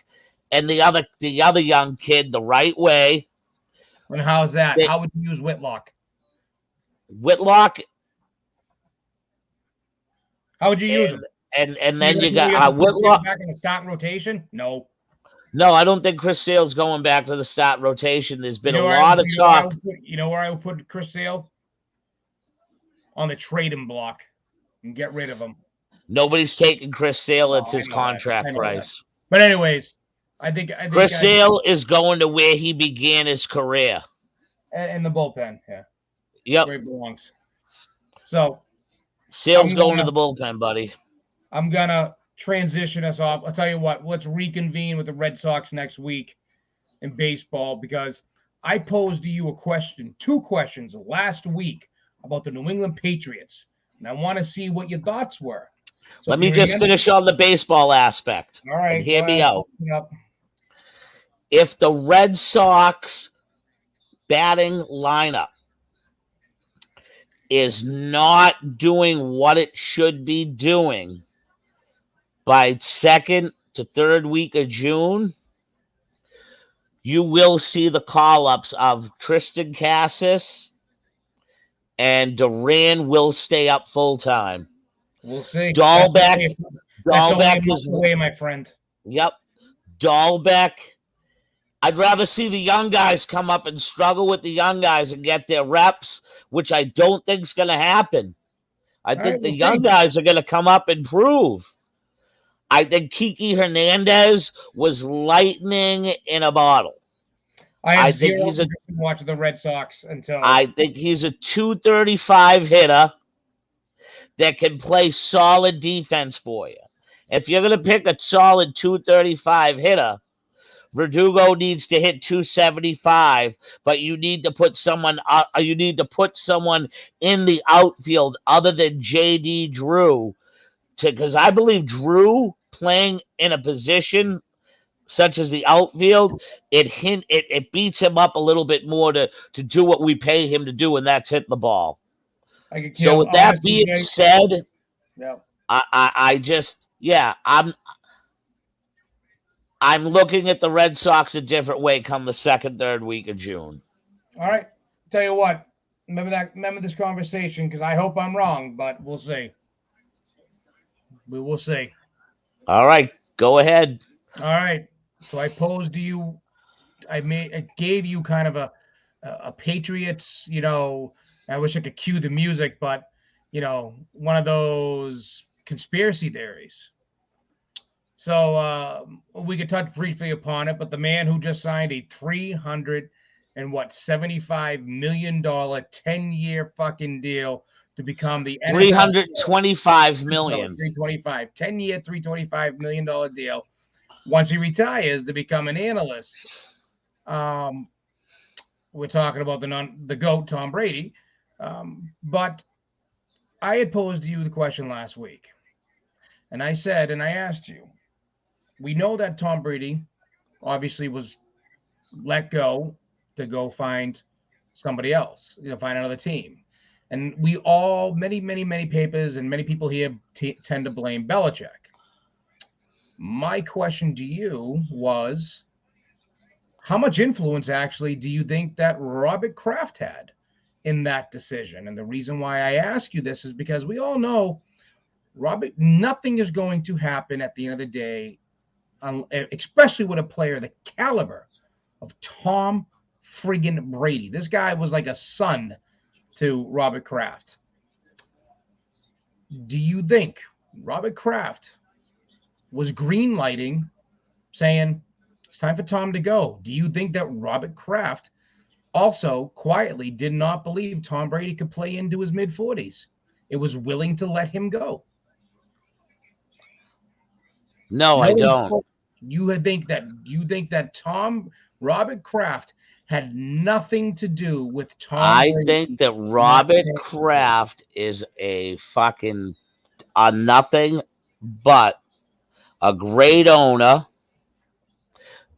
and the other young kid the right way. And how's that? They, How would you use Whitlock? Whitlock How would you use and him? and You then guys you really got have to put Sale Whitlock. back in the starting rotation? No. No, I don't think Chris Sale's going back to the start rotation. There's been You know a where lot of talk. I would put Chris Sale? On the trading block and get rid of him. Nobody's taking Chris Sale at his I know contract price. That. But anyways, I think Chris Sale is going to where he began his career. In the bullpen, yeah. Yep. Where he belongs. So Sale's going to the bullpen, buddy. I'm gonna transition us off. I'll tell you what, let's reconvene with the Red Sox next week in baseball because I posed to you two questions last week about the New England Patriots. And I want to see what your thoughts were. So let me just finish on the baseball aspect. All right. And hear me out. Yep. If the Red Sox batting lineup is not doing what it should be doing by second to third week of June, you will see the call-ups of Tristan Cassis and Duran will stay up full time. We'll see. Dahlbeck is away, my friend. Yep. Dahlbeck. I'd rather see the young guys come up and struggle with the young guys and get their reps, which I don't think is going to happen. I think the young guys are going to come up and prove. I think Kiki Hernandez was lightning in a bottle. I think he's watching the Red Sox until I think he's a 235 hitter that can play solid defense for you. If you're going to pick a solid 235 hitter, Verdugo needs to hit 275, but you need to put someone in the outfield other than JD Drew, because I believe Drew playing in a position such as the outfield, it beats him up a little bit more to do what we pay him to do, and that's hit the ball. So with that being said, I'm looking at the Red Sox a different way come the second, third week of June. All right. Tell you what, remember this conversation, because I hope I'm wrong, but we'll see. We will see. All right. Go ahead. All right. So I posed to you, I gave you kind of a Patriots, I wish I could cue the music, but, one of those conspiracy theories. So we could touch briefly upon it, but the man who just signed a $$75 million 10-year fucking deal to become the NFL 325 million. 325 10-year $325 million deal once he retires to become an analyst. We're talking about the GOAT, Tom Brady. But I had posed to you the question last week, and I said, and I asked you, we know that Tom Brady obviously was let go to go find somebody else, find another team. And we all, many papers and many people here tend to blame Belichick. My question to you was, how much influence actually do you think that Robert Kraft had in that decision? And the reason why I ask you this is because we all know, Robert, nothing is going to happen at the end of the day, especially with a player the caliber of Tom friggin' Brady. This guy was like a son to Robert Kraft. Do you think Robert Kraft was greenlighting, saying it's time for Tom to go? Do you think that Robert Kraft also quietly did not believe Tom Brady could play into his mid-40s? It was willing to let him go. No, I don't. You think that Robert Kraft had nothing to do with Tom Brady? I think that Robert Kraft is a fucking nothing but a great owner,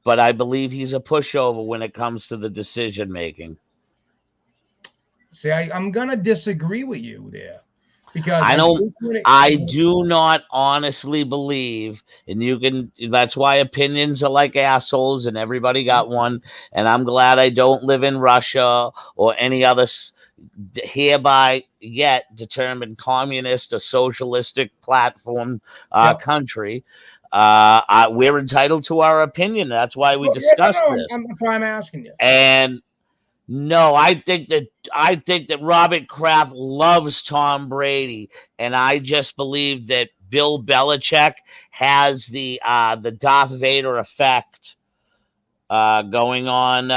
but I believe he's a pushover when it comes to the decision making. See, I'm gonna disagree with you there, because I do not honestly believe, and that's why opinions are like assholes, and everybody got one. And I'm glad I don't live in Russia or any other hereby yet determined communist or socialistic platform country. We're entitled to our opinion. That's why we discuss this. That's why I'm asking you. And no, I think that Robert Kraft loves Tom Brady, and I just believe that Bill Belichick has the Darth Vader effect going on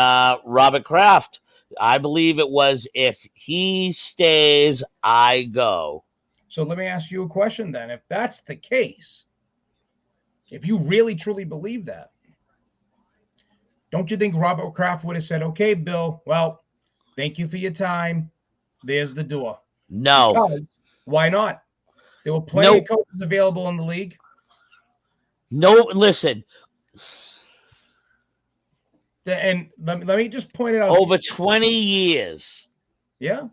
Robert Kraft. I believe it was, if he stays, I go. So let me ask you a question then. If that's the case, if you really truly believe that, don't you think Robert Kraft would have said, okay, Bill, well, thank you for your time. There's the door. No. Because, why not? There were plenty of coaches available in the league. No, listen. And let me just point it out. Over 20 years. Yeah.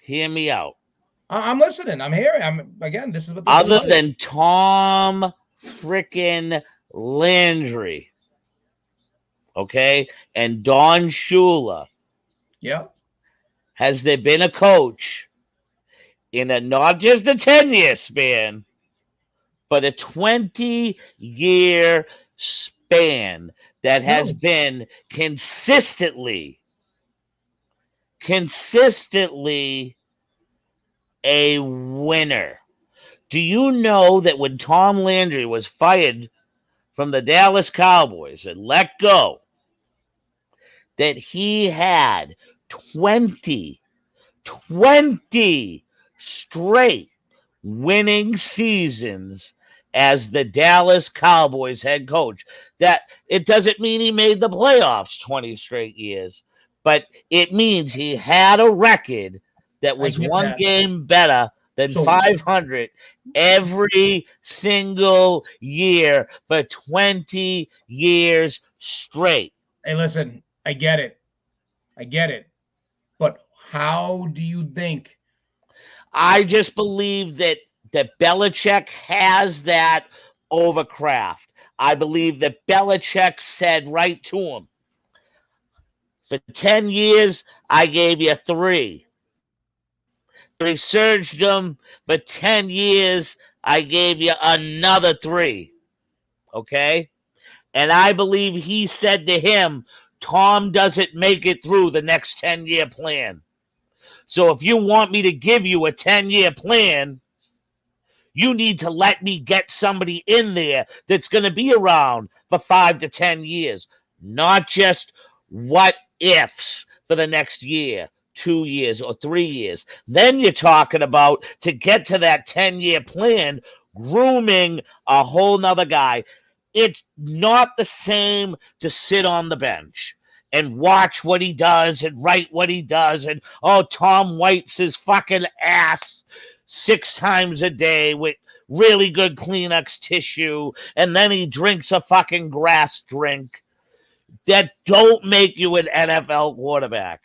Hear me out. I'm listening. I'm hearing. Again, this is what. Other than Tom frickin' Landry. Okay, and Don Shula. Yeah. Has there been a coach in not just a 10-year span, but a 20-year span that has been consistently a winner? Do you know that when Tom Landry was fired from the Dallas Cowboys and let go, that he had 20 straight winning seasons as the Dallas Cowboys head coach? That it doesn't mean he made the playoffs 20 straight years, but it means he had a record that was one game better than 500 every single year for 20 years straight. Hey, listen, I get it. But how do you think? I just believe that Belichick has that over Kraft. I believe that Belichick said right to him, for 10 years, I gave you 3. Researched him for 10 years, I gave you another 3. Okay? And I believe he said to him, Tom doesn't make it through the next 10-year plan. So if you want me to give you a 10-year plan, You need to let me get somebody in there that's going to be around for 5 to 10 years, not just what ifs for the next year, 2 years, or 3 years. Then you're talking about to get to that 10-year plan, grooming a whole nother guy. It's not the same to sit on the bench and watch what he does and write what he does. And Tom wipes his fucking ass 6 times a day with really good Kleenex tissue, and then he drinks a fucking grass drink. That don't make you an NFL quarterback.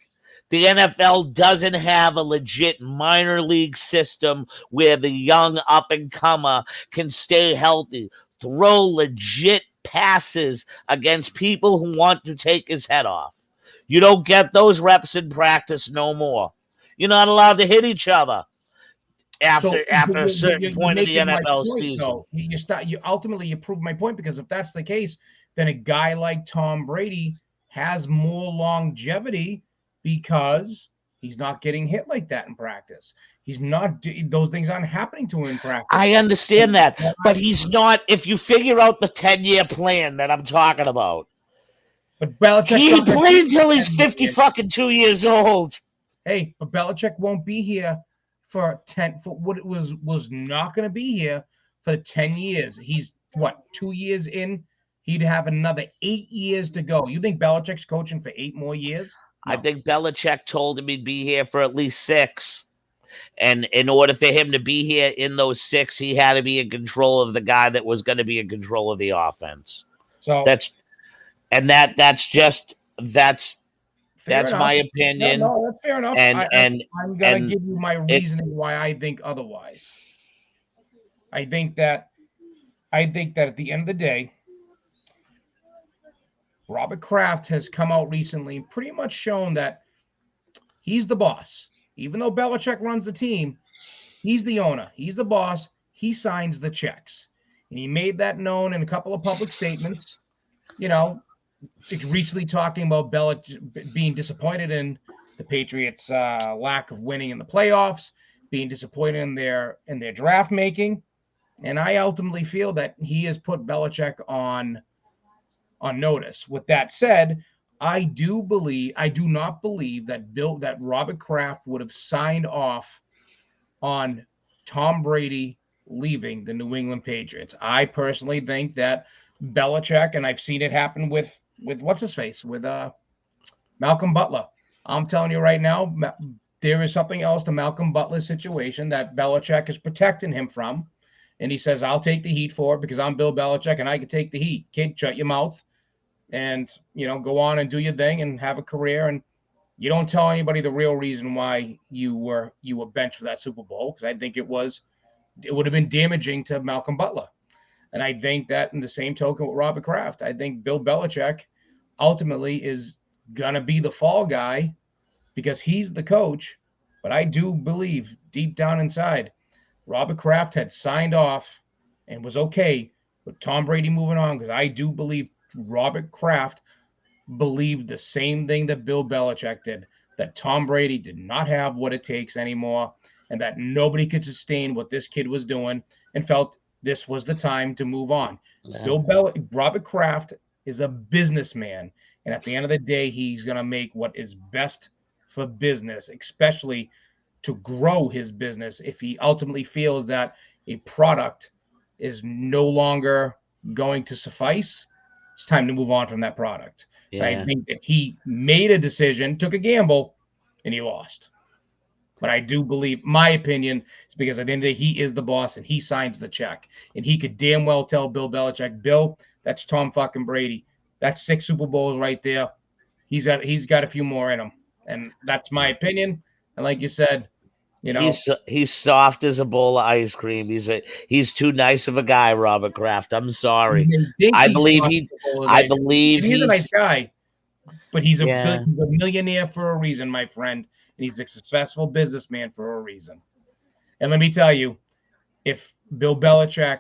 The NFL doesn't have a legit minor league system where the young up and comer can stay healthy, throw legit passes against people who want to take his head off. You don't get those reps in practice no more. You're not allowed to hit each other after a certain you're point of the making my NFL point, season. though. You ultimately prove my point, because if that's the case, then a guy like Tom Brady has more longevity because he's not getting hit like that in practice. He's not, those things aren't happening to him in practice. I understand that, but he's not. If you figure out the 10-year plan that I'm talking about, but Belichick, he played until he's 50 fucking 2 years old. Hey, but Belichick won't be here for what it was not going to be here for 10 years. He's what, 2 years in? He'd have another 8 years to go. You think Belichick's coaching for 8 more years? No. I think Belichick told him he'd be here for at least 6. And in order for him to be here in those 6, he had to be in control of the guy that was going to be in control of the offense. So that's my opinion. No, that's fair enough. And I'm gonna give you my reasoning why I think otherwise. I think that at the end of the day, Robert Kraft has come out recently and pretty much shown that he's the boss. Even though Belichick runs the team, he's the owner. He's the boss. He signs the checks. And he made that known in a couple of public statements. Recently talking about Belichick being disappointed in the Patriots' lack of winning in the playoffs, being disappointed in their draft making. And I ultimately feel that he has put Belichick on notice. With that said, I do not believe that Robert Kraft would have signed off on Tom Brady leaving the New England Patriots. I personally think that Belichick, and I've seen it happen with what's his face, with Malcolm Butler. I'm telling you right now, there is something else to Malcolm Butler's situation that Belichick is protecting him from. And he says, I'll take the heat for it because I'm Bill Belichick and I can take the heat. Kid, shut your mouth and, go on and do your thing and have a career. And you don't tell anybody the real reason why you were benched for that Super Bowl, because I think it would have been damaging to Malcolm Butler. And I think that in the same token with Robert Kraft, I think Bill Belichick ultimately is going to be the fall guy because he's the coach. But I do believe deep down inside, Robert Kraft had signed off and was okay with Tom Brady moving on, because I do believe Robert Kraft believed the same thing that Bill Belichick did, that Tom Brady did not have what it takes anymore and that nobody could sustain what this kid was doing, and felt this was the time to move on. Yeah. Robert Kraft is a businessman, and at the end of the day, he's going to make what is best for business, especially to grow his business. If he ultimately feels that a product is no longer going to suffice, it's time to move on from that product. Yeah. I think that he made a decision, took a gamble, and he lost. But I do believe, my opinion, is because at the end of the day, he is the boss and he signs the check. And he could damn well tell Bill Belichick, Bill, that's Tom fucking Brady. That's 6 Super Bowls right there. He's got a few more in him. And that's my opinion. And like you said, he's soft as a bowl of ice cream. He's too nice of a guy, Robert Kraft. I'm sorry. I believe he's a nice guy. But he's a millionaire for a reason, my friend. And he's a successful businessman for a reason. And let me tell you, if Bill Belichick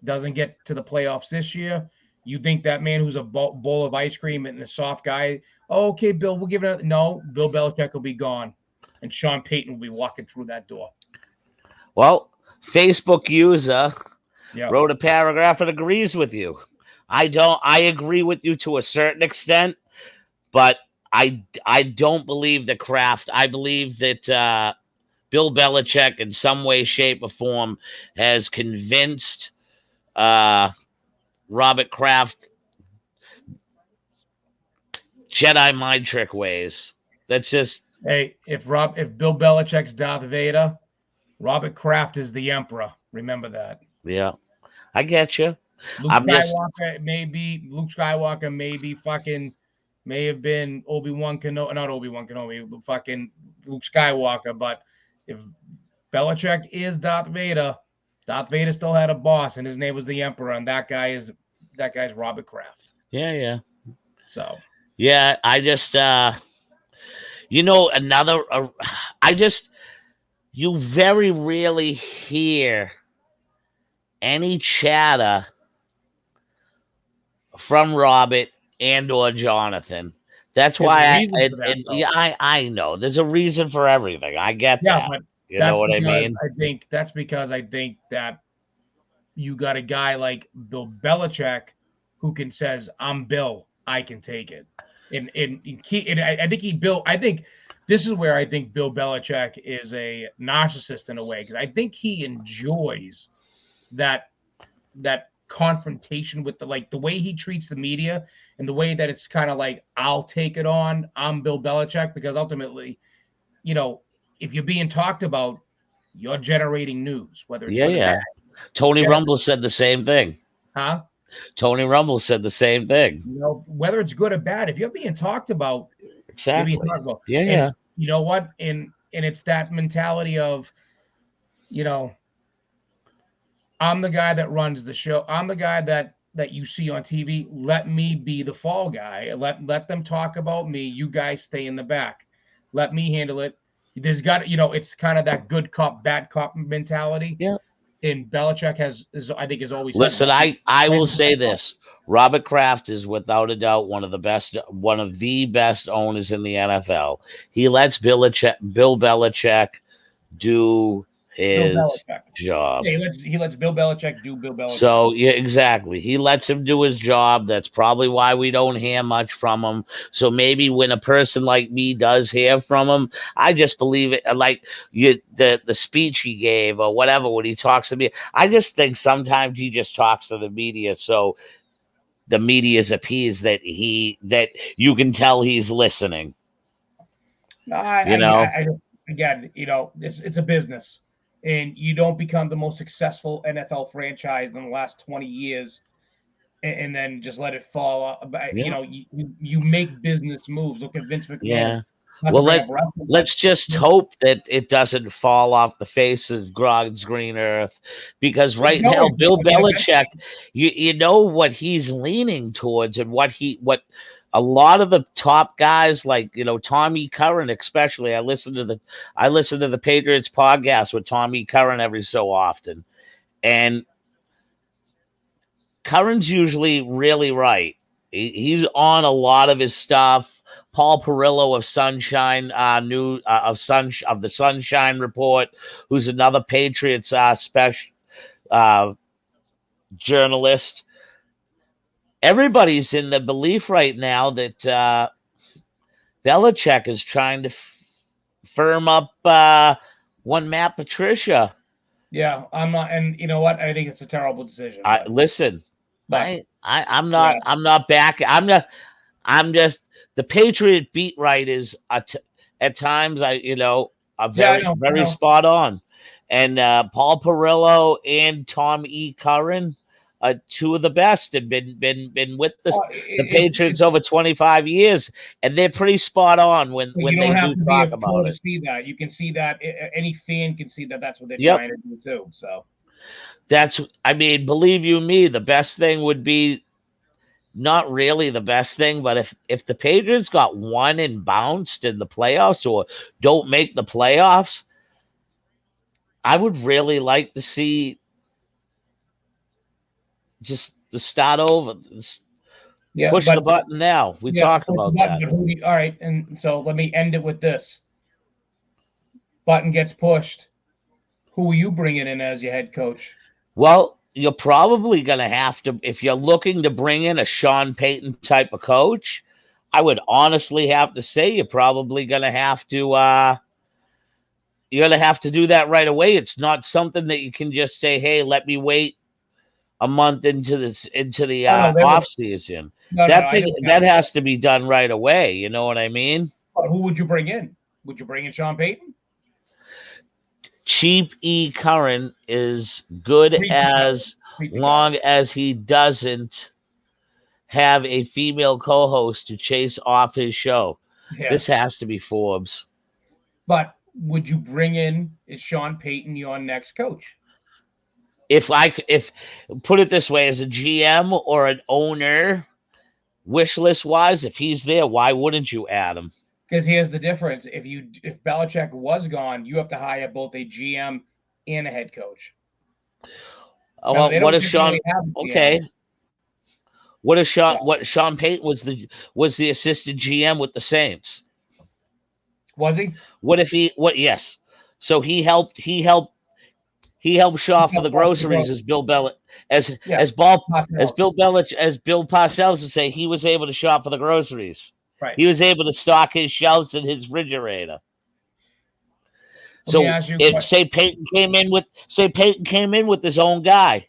doesn't get to the playoffs this year, you think that man who's a bowl of ice cream and a soft guy, okay, Bill, we'll give it no, Bill Belichick will be gone. And Sean Payton will be walking through that door. Well, Facebook user Yeah. wrote a paragraph and agrees with you. I don't. I agree with you to a certain extent, but I don't believe the Kraft. I believe that Bill Belichick, in some way, shape, or form, has convinced uh, Robert Kraft Jedi mind trick ways. That's just Hey, if Bill Belichick's Darth Vader, Robert Kraft is the Emperor. Remember that. yeah. I get you. Luke I'm just Skywalker Luke Skywalker may have been Obi-Wan Kenobi, not Obi-Wan Kenobi, fucking Luke Skywalker. But if Belichick is Darth Vader still had a boss, and his name was the Emperor, and that guy's Robert Kraft. yeah. So Yeah, I just another I just you very rarely hear any chatter from Robert and or Jonathan. That's there's a why reason for that, though. yeah, I know there's a reason for everything. I get Yeah, that. but You know what I mean? that's because I think that you got a guy like Bill Belichick who can says, "I'm Bill, I can take it." I think he built. I think this is where I think Bill Belichick is a narcissist in a way, because I think he enjoys that confrontation with the way he treats the media, and the way that it's kind of like, I'll take it on. I'm Bill Belichick, because ultimately, you know, if you're being talked about, you're generating news, whether it's Yeah, good or bad. yeah. Tony Gener- Rumble said the same thing. huh? Tony Rumble said the same thing. Whether it's good or bad, if you're being talked about, you're being Exactly. talked about. Yeah, And yeah. you know what? And it's that mentality of, you know, I'm the guy that runs the show. I'm the guy that you see on TV. Let me be the fall guy. Let them talk about me. You guys stay in the back. Let me handle it. There's got, it's kind of that good cop, bad cop mentality. Yeah. And Belichick I think, has always had, Listen, I will say this. Robert Kraft is without a doubt one of the best owners in the NFL. He lets Bill Belichick do Bill his Belichick. job. Yeah, he lets Bill Belichick do Bill Belichick. So yeah, exactly. He lets him do his job. That's probably why we don't hear much from him. So maybe when a person like me does hear from him, I just believe it. Like the speech he gave or whatever when he talks to me, I just think sometimes he just talks to the media, so the media is appeased that you can tell he's listening. No, You know? again, it's a business, and you don't become the most successful NFL franchise in the last 20 years, and then just let it fall off. But Yeah. you make business moves. Look at Vince McMahon. Yeah. Not to Well, bring up wrestling, but let's just hope that it doesn't fall off the face of God's green earth, because right no, now, Bill I mean, Belichick, you know what he's leaning towards, and what a lot of the top guys like Tommy Curran, especially. I listen to the Patriots podcast with Tommy Curran every so often, and Curran's usually really right. He's on a lot of his stuff. Paul Perillo of Sunshine of the Sunshine Report, who's another Patriots special uh, journalist. Everybody's in the belief right now that Belichick is trying to firm up one Matt Patricia. yeah, I'm not, and you know what? I think it's a terrible decision. Listen, But I'm yeah, not back. I'm just the Patriot beat writers at times are yeah, I very know. spot on, and Paul Perillo and Tom E. Curran are two of the best and been with the Patriots over 25 years, and they're pretty spot on when You they don't have do to be a talk pro about to it. see that. You can see that any fan can see that that's what they're Yep, trying to do too. So I mean, believe you me, the best thing would be not really the best thing, but if the Patriots got one and bounced in the playoffs or don't make the playoffs, I would really like to see just the start over. yeah, Push the but button now. We talked push the about button. that. But all right, and so let me end it with this: button gets pushed. Who are you bringing in as your head coach? Well, you're probably going to have to, if you're looking to bring in a Sean Payton type of coach, I would honestly have to say you're probably going to have to, you're going to have to do that right away. It's not something that you can just say, hey, let me wait a month into the Oh no, they off would. season. No. I know. That has to be done right away. You know what I mean? But who would you bring in? Would you bring in Sean Payton? Cheap E Curran is good Creepy Curry. as Creepy Curry. long as he doesn't have a female co-host to chase off his show. This Yes. has to be Forbes. But would you bring in, is Sean Payton your next coach? If put it this way, as a GM or an owner, wish list wise, if he's there, why wouldn't you add him? Because here's the difference: if Belichick was gone, you have to hire both a GM and a head coach. Remember, Well, they what don't if Sean? typically have a GM. Okay, what if Sean? Yeah. What Sean Payton was the assistant GM with the Saints? Was he? What if he? What? Yes. So he helped shop for the groceries as Bill Belichick Yeah. as Parcells. Bill Parcells would say, he was able to shop for the groceries. Right. He was able to stock his shelves in his refrigerator. Let me So ask you a if question. Peyton came in with his own guy.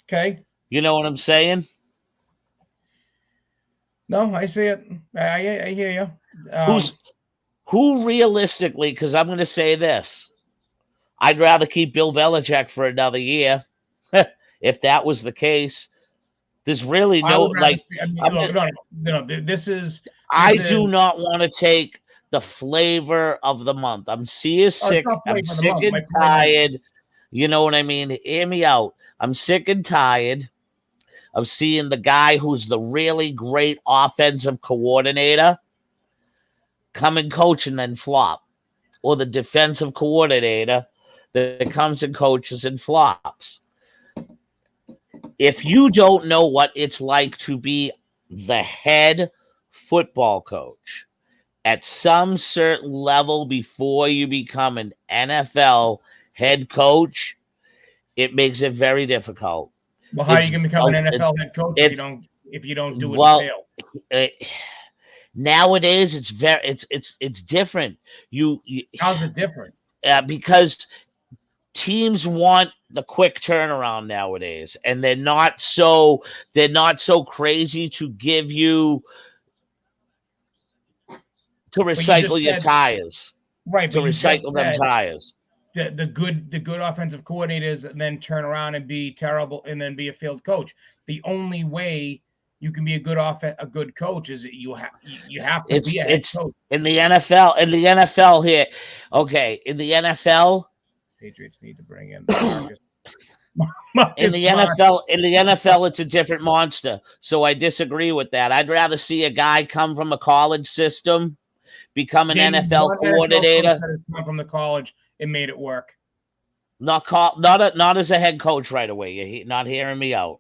Okay. You know what I'm saying? No, I see it. I hear you. Who realistically? Because I'm going to say this: I'd rather keep Bill Belichick for another year. If that was the case, there's really I no would rather. like. I mean, I'm look, no. This is I do not want to take the flavor of the month. I'm oh, it's not I'm play for the sick month. and My point is, tired. You know what I mean? Hear me out. I'm sick and tired of seeing the guy who's the really great offensive coordinator come and coach and then flop, or the defensive coordinator that comes and coaches and flops. If you don't know what it's like to be the head football coach at some certain level before you become an NFL head coach, it makes it very difficult. well, how are It's you going to become an NFL head coach it if you don't do it and well fail? it, nowadays it's different. You How's it different? because teams want the quick turnaround nowadays, and they're not so crazy to give you to But you recycle just your said tires right. to But you just recycle them said tires. the good offensive coordinators and then turn around and be terrible and then be a failed coach. The only way you can be a good coach is you have to be a head It's coach. in the NFL. In the NFL here, okay. In the NFL, Patriots need to bring in Marcus Smart. in the NFL, it's a different monster. So I disagree with that. I'd rather see a guy come from a college system, become an Name me NFL one NFL coach coordinator, that has come from the college and made it work. not as a head coach right away. You're not hearing me out.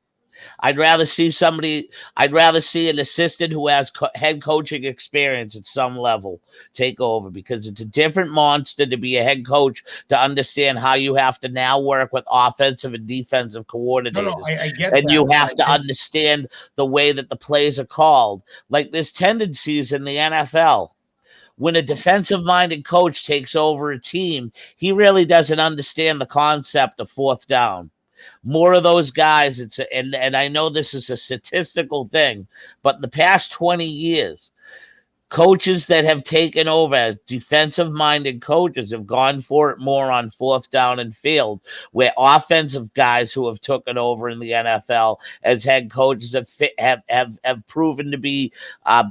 I'd rather see somebody. I'd rather see an assistant who has head coaching experience at some level take over, because it's a different monster to be a head coach, to understand how you have to now work with offensive and defensive No, coordinators, I get and that. you have to understand the way that the plays are called. Like, there's tendencies in the NFL. When a defensive minded coach takes over a team, he really doesn't understand the concept of fourth down. More of those guys, and I know this is a statistical thing, but in the past 20 years, coaches that have taken over as defensive minded coaches have gone for it more on fourth down and field, where offensive guys who have taken over in the NFL as head coaches have proven to be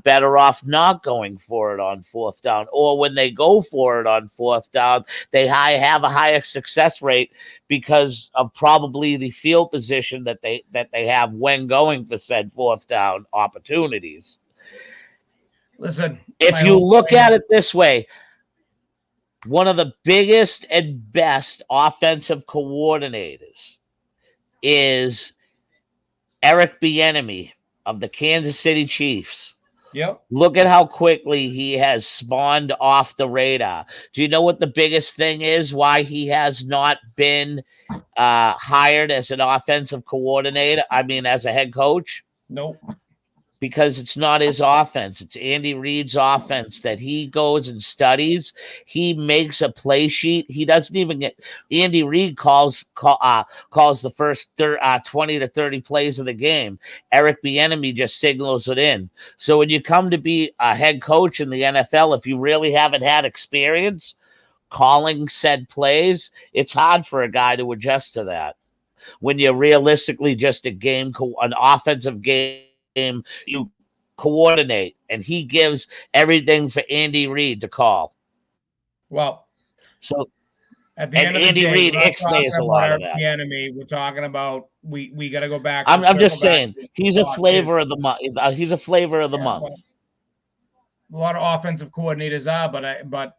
better off not going for it on fourth down, or when they go for it on fourth down, they have a higher success rate because of probably the field position that they have when going for said fourth down opportunities. Listen, If my you whole look point at is it this way, one of the biggest and best offensive coordinators is Eric Bieniemy of the Kansas City Chiefs. Yep. Look at how quickly he has spawned off the radar. Do you know what the biggest thing is? Why he has not been hired as an offensive coordinator? I mean, as a head coach? Nope. Because it's not his offense. It's Andy Reid's offense that he goes and studies. He makes a play sheet. He doesn't even get. Andy Reid calls the first 20 to 30 plays of the game. Eric Bieniemy just signals it in. So when you come to be a head coach in the NFL, if you really haven't had experience calling said plays, it's hard for a guy to adjust to that when you're realistically just an offensive game you coordinate, and he gives everything for Andy Reid to call. Well, So, at the and end of the Andy day, Reid we're not ixnays talking a about lot our of that. enemy. We're talking about we got to go back to I'm circle just back saying to he's a thought is flavor of the month. He's a flavor of the yeah, month. well, a lot of offensive coordinators are, but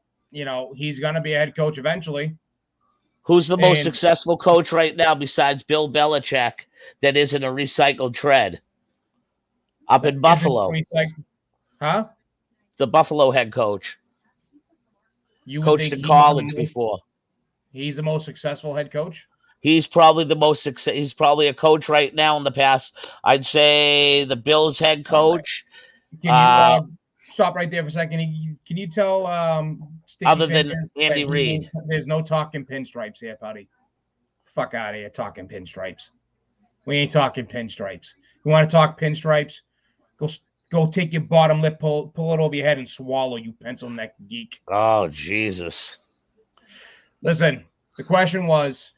he's going to be a head coach eventually. Who's the most And successful coach right now besides Bill Belichick that isn't a recycled tread up that in isn't Buffalo? like, huh? The Buffalo head coach You would coached think in college most, before. he's the most successful head coach. He's probably the most success. He's probably a coach right now in the past. I'd say the Bills head All right. coach. Can you Uh, stop right there for a second? Can you tell Sticky other than Fingers that Andy Reid. there's no talking pinstripes here, buddy? Fuck out of here, talking pinstripes. We ain't talking pinstripes. You want to talk pinstripes? Go go take your bottom lip, pull it over your head, and swallow. You pencil neck geek. Oh Jesus! Listen, the question was,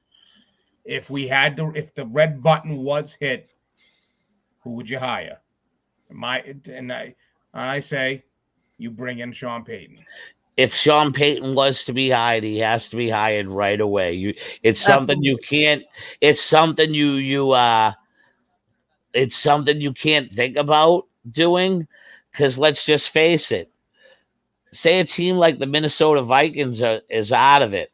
if the red button was hit, who would you hire? I say, you bring in Sean Payton. If Sean Payton was to be hired, he has to be hired right away. It's something Absolutely. you can't. It's something It's something you can't think about doing, because let's just face it. Say a team like the Minnesota Vikings is out of it.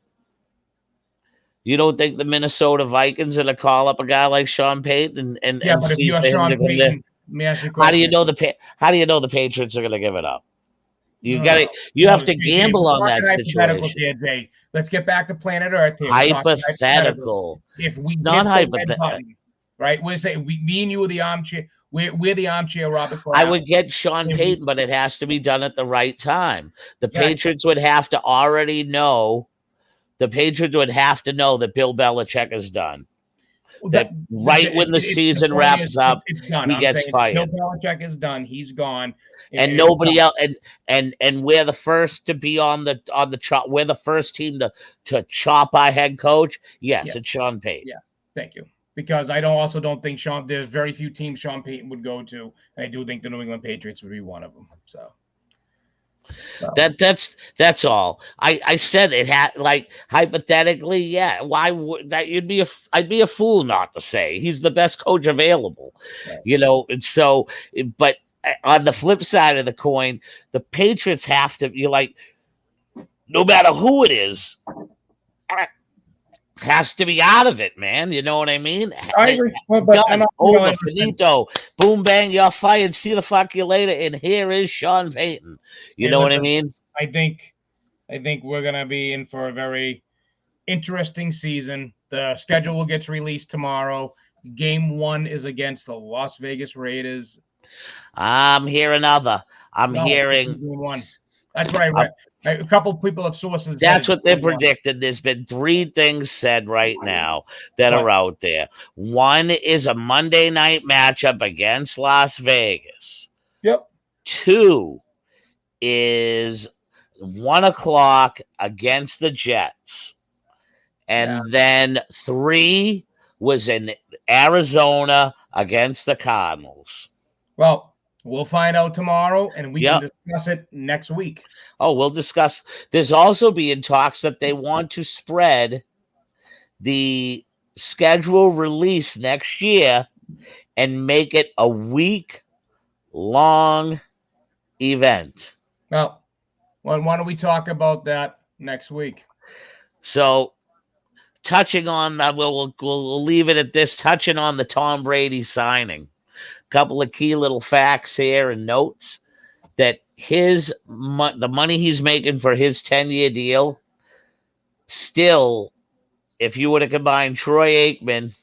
You don't think the Minnesota Vikings are going to call up a guy like Sean Payton Yeah, and but if see you're for him to Sean come there? Payton, let me ask you a How do you question. know How do you know the Patriots are going to give it up? You No, got no, to. You no. have to Jay, gamble we're on talking that hypotheticals situation. here, Jay. Let's get back to planet Earth here. We're talking hypotheticals. Hypothetical. If we It's not hit the red hypothetical. button, right? We're saying me and you are the armchair. We're the armchair Robert I Kraft. would get Sean And we Payton, but it has to be done at the right time. The exactly. Patriots would have to already know. The Patriots would have to know that Bill Belichick is done. That right when the The season point is wraps up, it's done. he I'm gets saying Bill fired, Belichick is done. He's gone. and It's nobody done. else. And we're the first to be on the chop. We're the first team to chop our head coach. Yes, Yeah. it's Sean Payton. Yeah. Thank you. Because I don't think there's very few teams Sean Payton would go to, and I do think the New England Patriots would be one of them. So That's all. I said it had, like, hypothetically, yeah. Why would that? I'd be a fool not to say he's the best coach available. right. And so, but on the flip side of the coin, the Patriots have to. You like, no matter who it is, has to be out of it, man. You know what I mean? I agree. Well, but I'm Done. not, Over. Finito. Boom, bang, you're fired. See the fuck you later. And here is Sean Payton. You know what I mean? I think we're gonna be in for a very interesting season. The schedule gets released tomorrow. Game 1 is against the Las Vegas Raiders. I'm hearing other. I'm No, hearing. Game 1. That's what I read. A couple people have sources. That's what they're predicting. There's been 3 things said right now that are out there. One is a Monday night matchup against Las Vegas. Yep. 2 is 1:00 against the Jets. And then 3 was in Arizona against the Cardinals. Well, we'll find out tomorrow, and we can discuss it next week. Oh, we'll discuss. There's also being talks that they want to spread the schedule release next year and make it a week-long event. Well, why don't we talk about that next week? So, touching on that, we'll leave it at this. Touching on the Tom Brady signing, a couple of key little facts here and notes. that the money he's making for his 10-year deal, still, if you were to combine Troy Aikman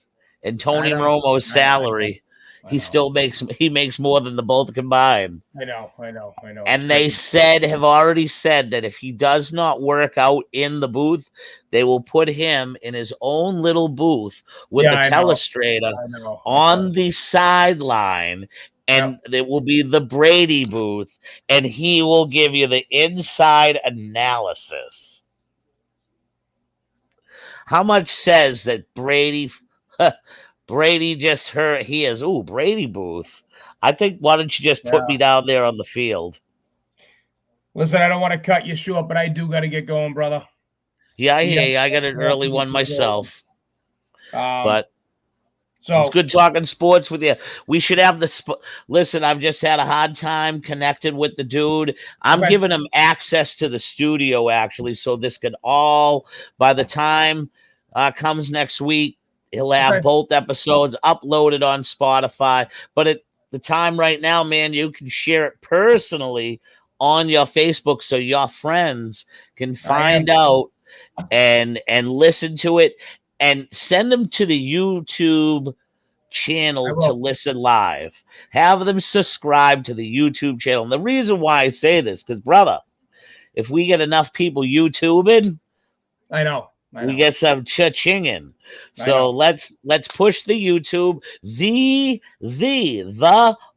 and I Tony know. Romo's I know. salary, I know. he makes more than the both combined. I know. I know. I know. It's And they crazy. have already said that if he does not work out in the booth, they will put him in his own little booth with Yeah, a I know. telestrator I know. I saw on it. the sideline, Yep. and it will be the Brady booth, and he will give you the inside analysis. How much says that Brady just heard he is, ooh, Brady booth. I think, why don't you just put Yeah. me down there on the field? Listen, I don't want to cut you short, but I do got to get going, brother. Yeah, I We hear have you. I got an we have early to get one this rolling. myself, Um. but it's So good talking sports with you. We should have listen. I've just had a hard time connecting with the dude. I'm okay. giving him access to the studio actually, so this could all, by the time comes next week, he'll have Okay. both episodes uploaded on Spotify. But at the time right now, man, you can share it personally on your Facebook so your friends can I find am. out and listen to it, and send them to the YouTube I channel to will. listen live. Have them subscribe to the YouTube channel. And the reason why I say this, because brother, if we get enough people YouTubing, I know. I we know. get some cha-chinging. I So know. let's push the YouTube, the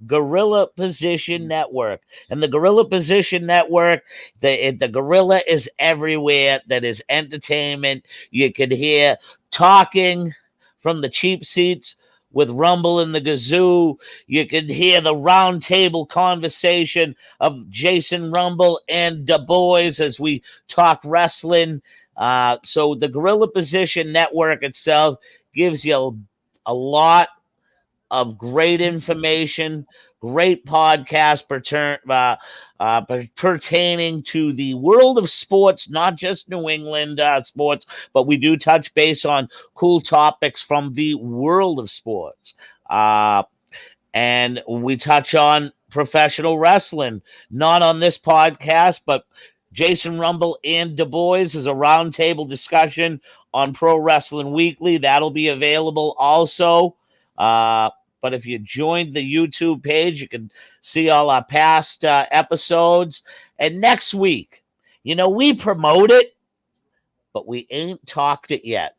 Gorilla Position Network. And the Gorilla Position Network, the gorilla is everywhere. That is entertainment. You can hear talking from the cheap seats with Rumble and the Gazoo. You can hear the roundtable conversation of Jason Rumble and Du Bois as we talk wrestling. So the Gorilla Position Network itself gives you a lot of great information, great podcast pertaining to the world of sports, not just New England sports, but we do touch base on cool topics from the world of sports. Uh, and we touch on professional wrestling, not on this podcast, but Jason Rumble and Du Bois is a roundtable discussion on Pro Wrestling Weekly. That'll be available also. But if you joined the YouTube page, you can see all our past episodes. And next week, we promote it, but we ain't talked it yet.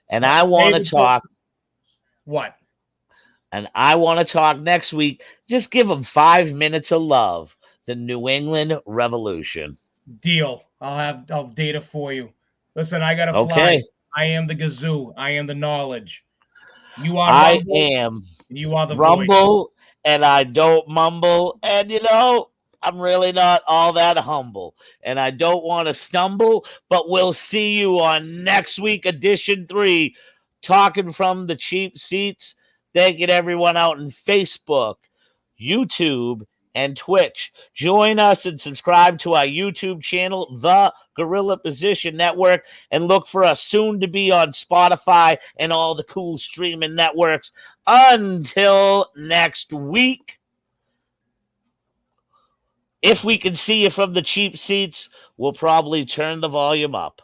And I want Save to it till talk what? And I want to talk next week. Just give them 5 minutes of love. The New England Revolution. Deal. I'll have data for you. Listen, I gotta fly. Okay. I am the Gazoo. I am the knowledge. You are I Rumble, am and you are the voice. Rumble, and I don't mumble. And I'm really not all that humble. And I don't want to stumble, but we'll see you on next week, edition 3, talking from the cheap seats. Thanking everyone out in Facebook, YouTube, and Twitch. Join us and subscribe to our YouTube channel, The Gorilla Position Network, and look for us soon to be on Spotify and all the cool streaming networks. Until next week, if we can see you from the cheap seats, we'll probably turn the volume up.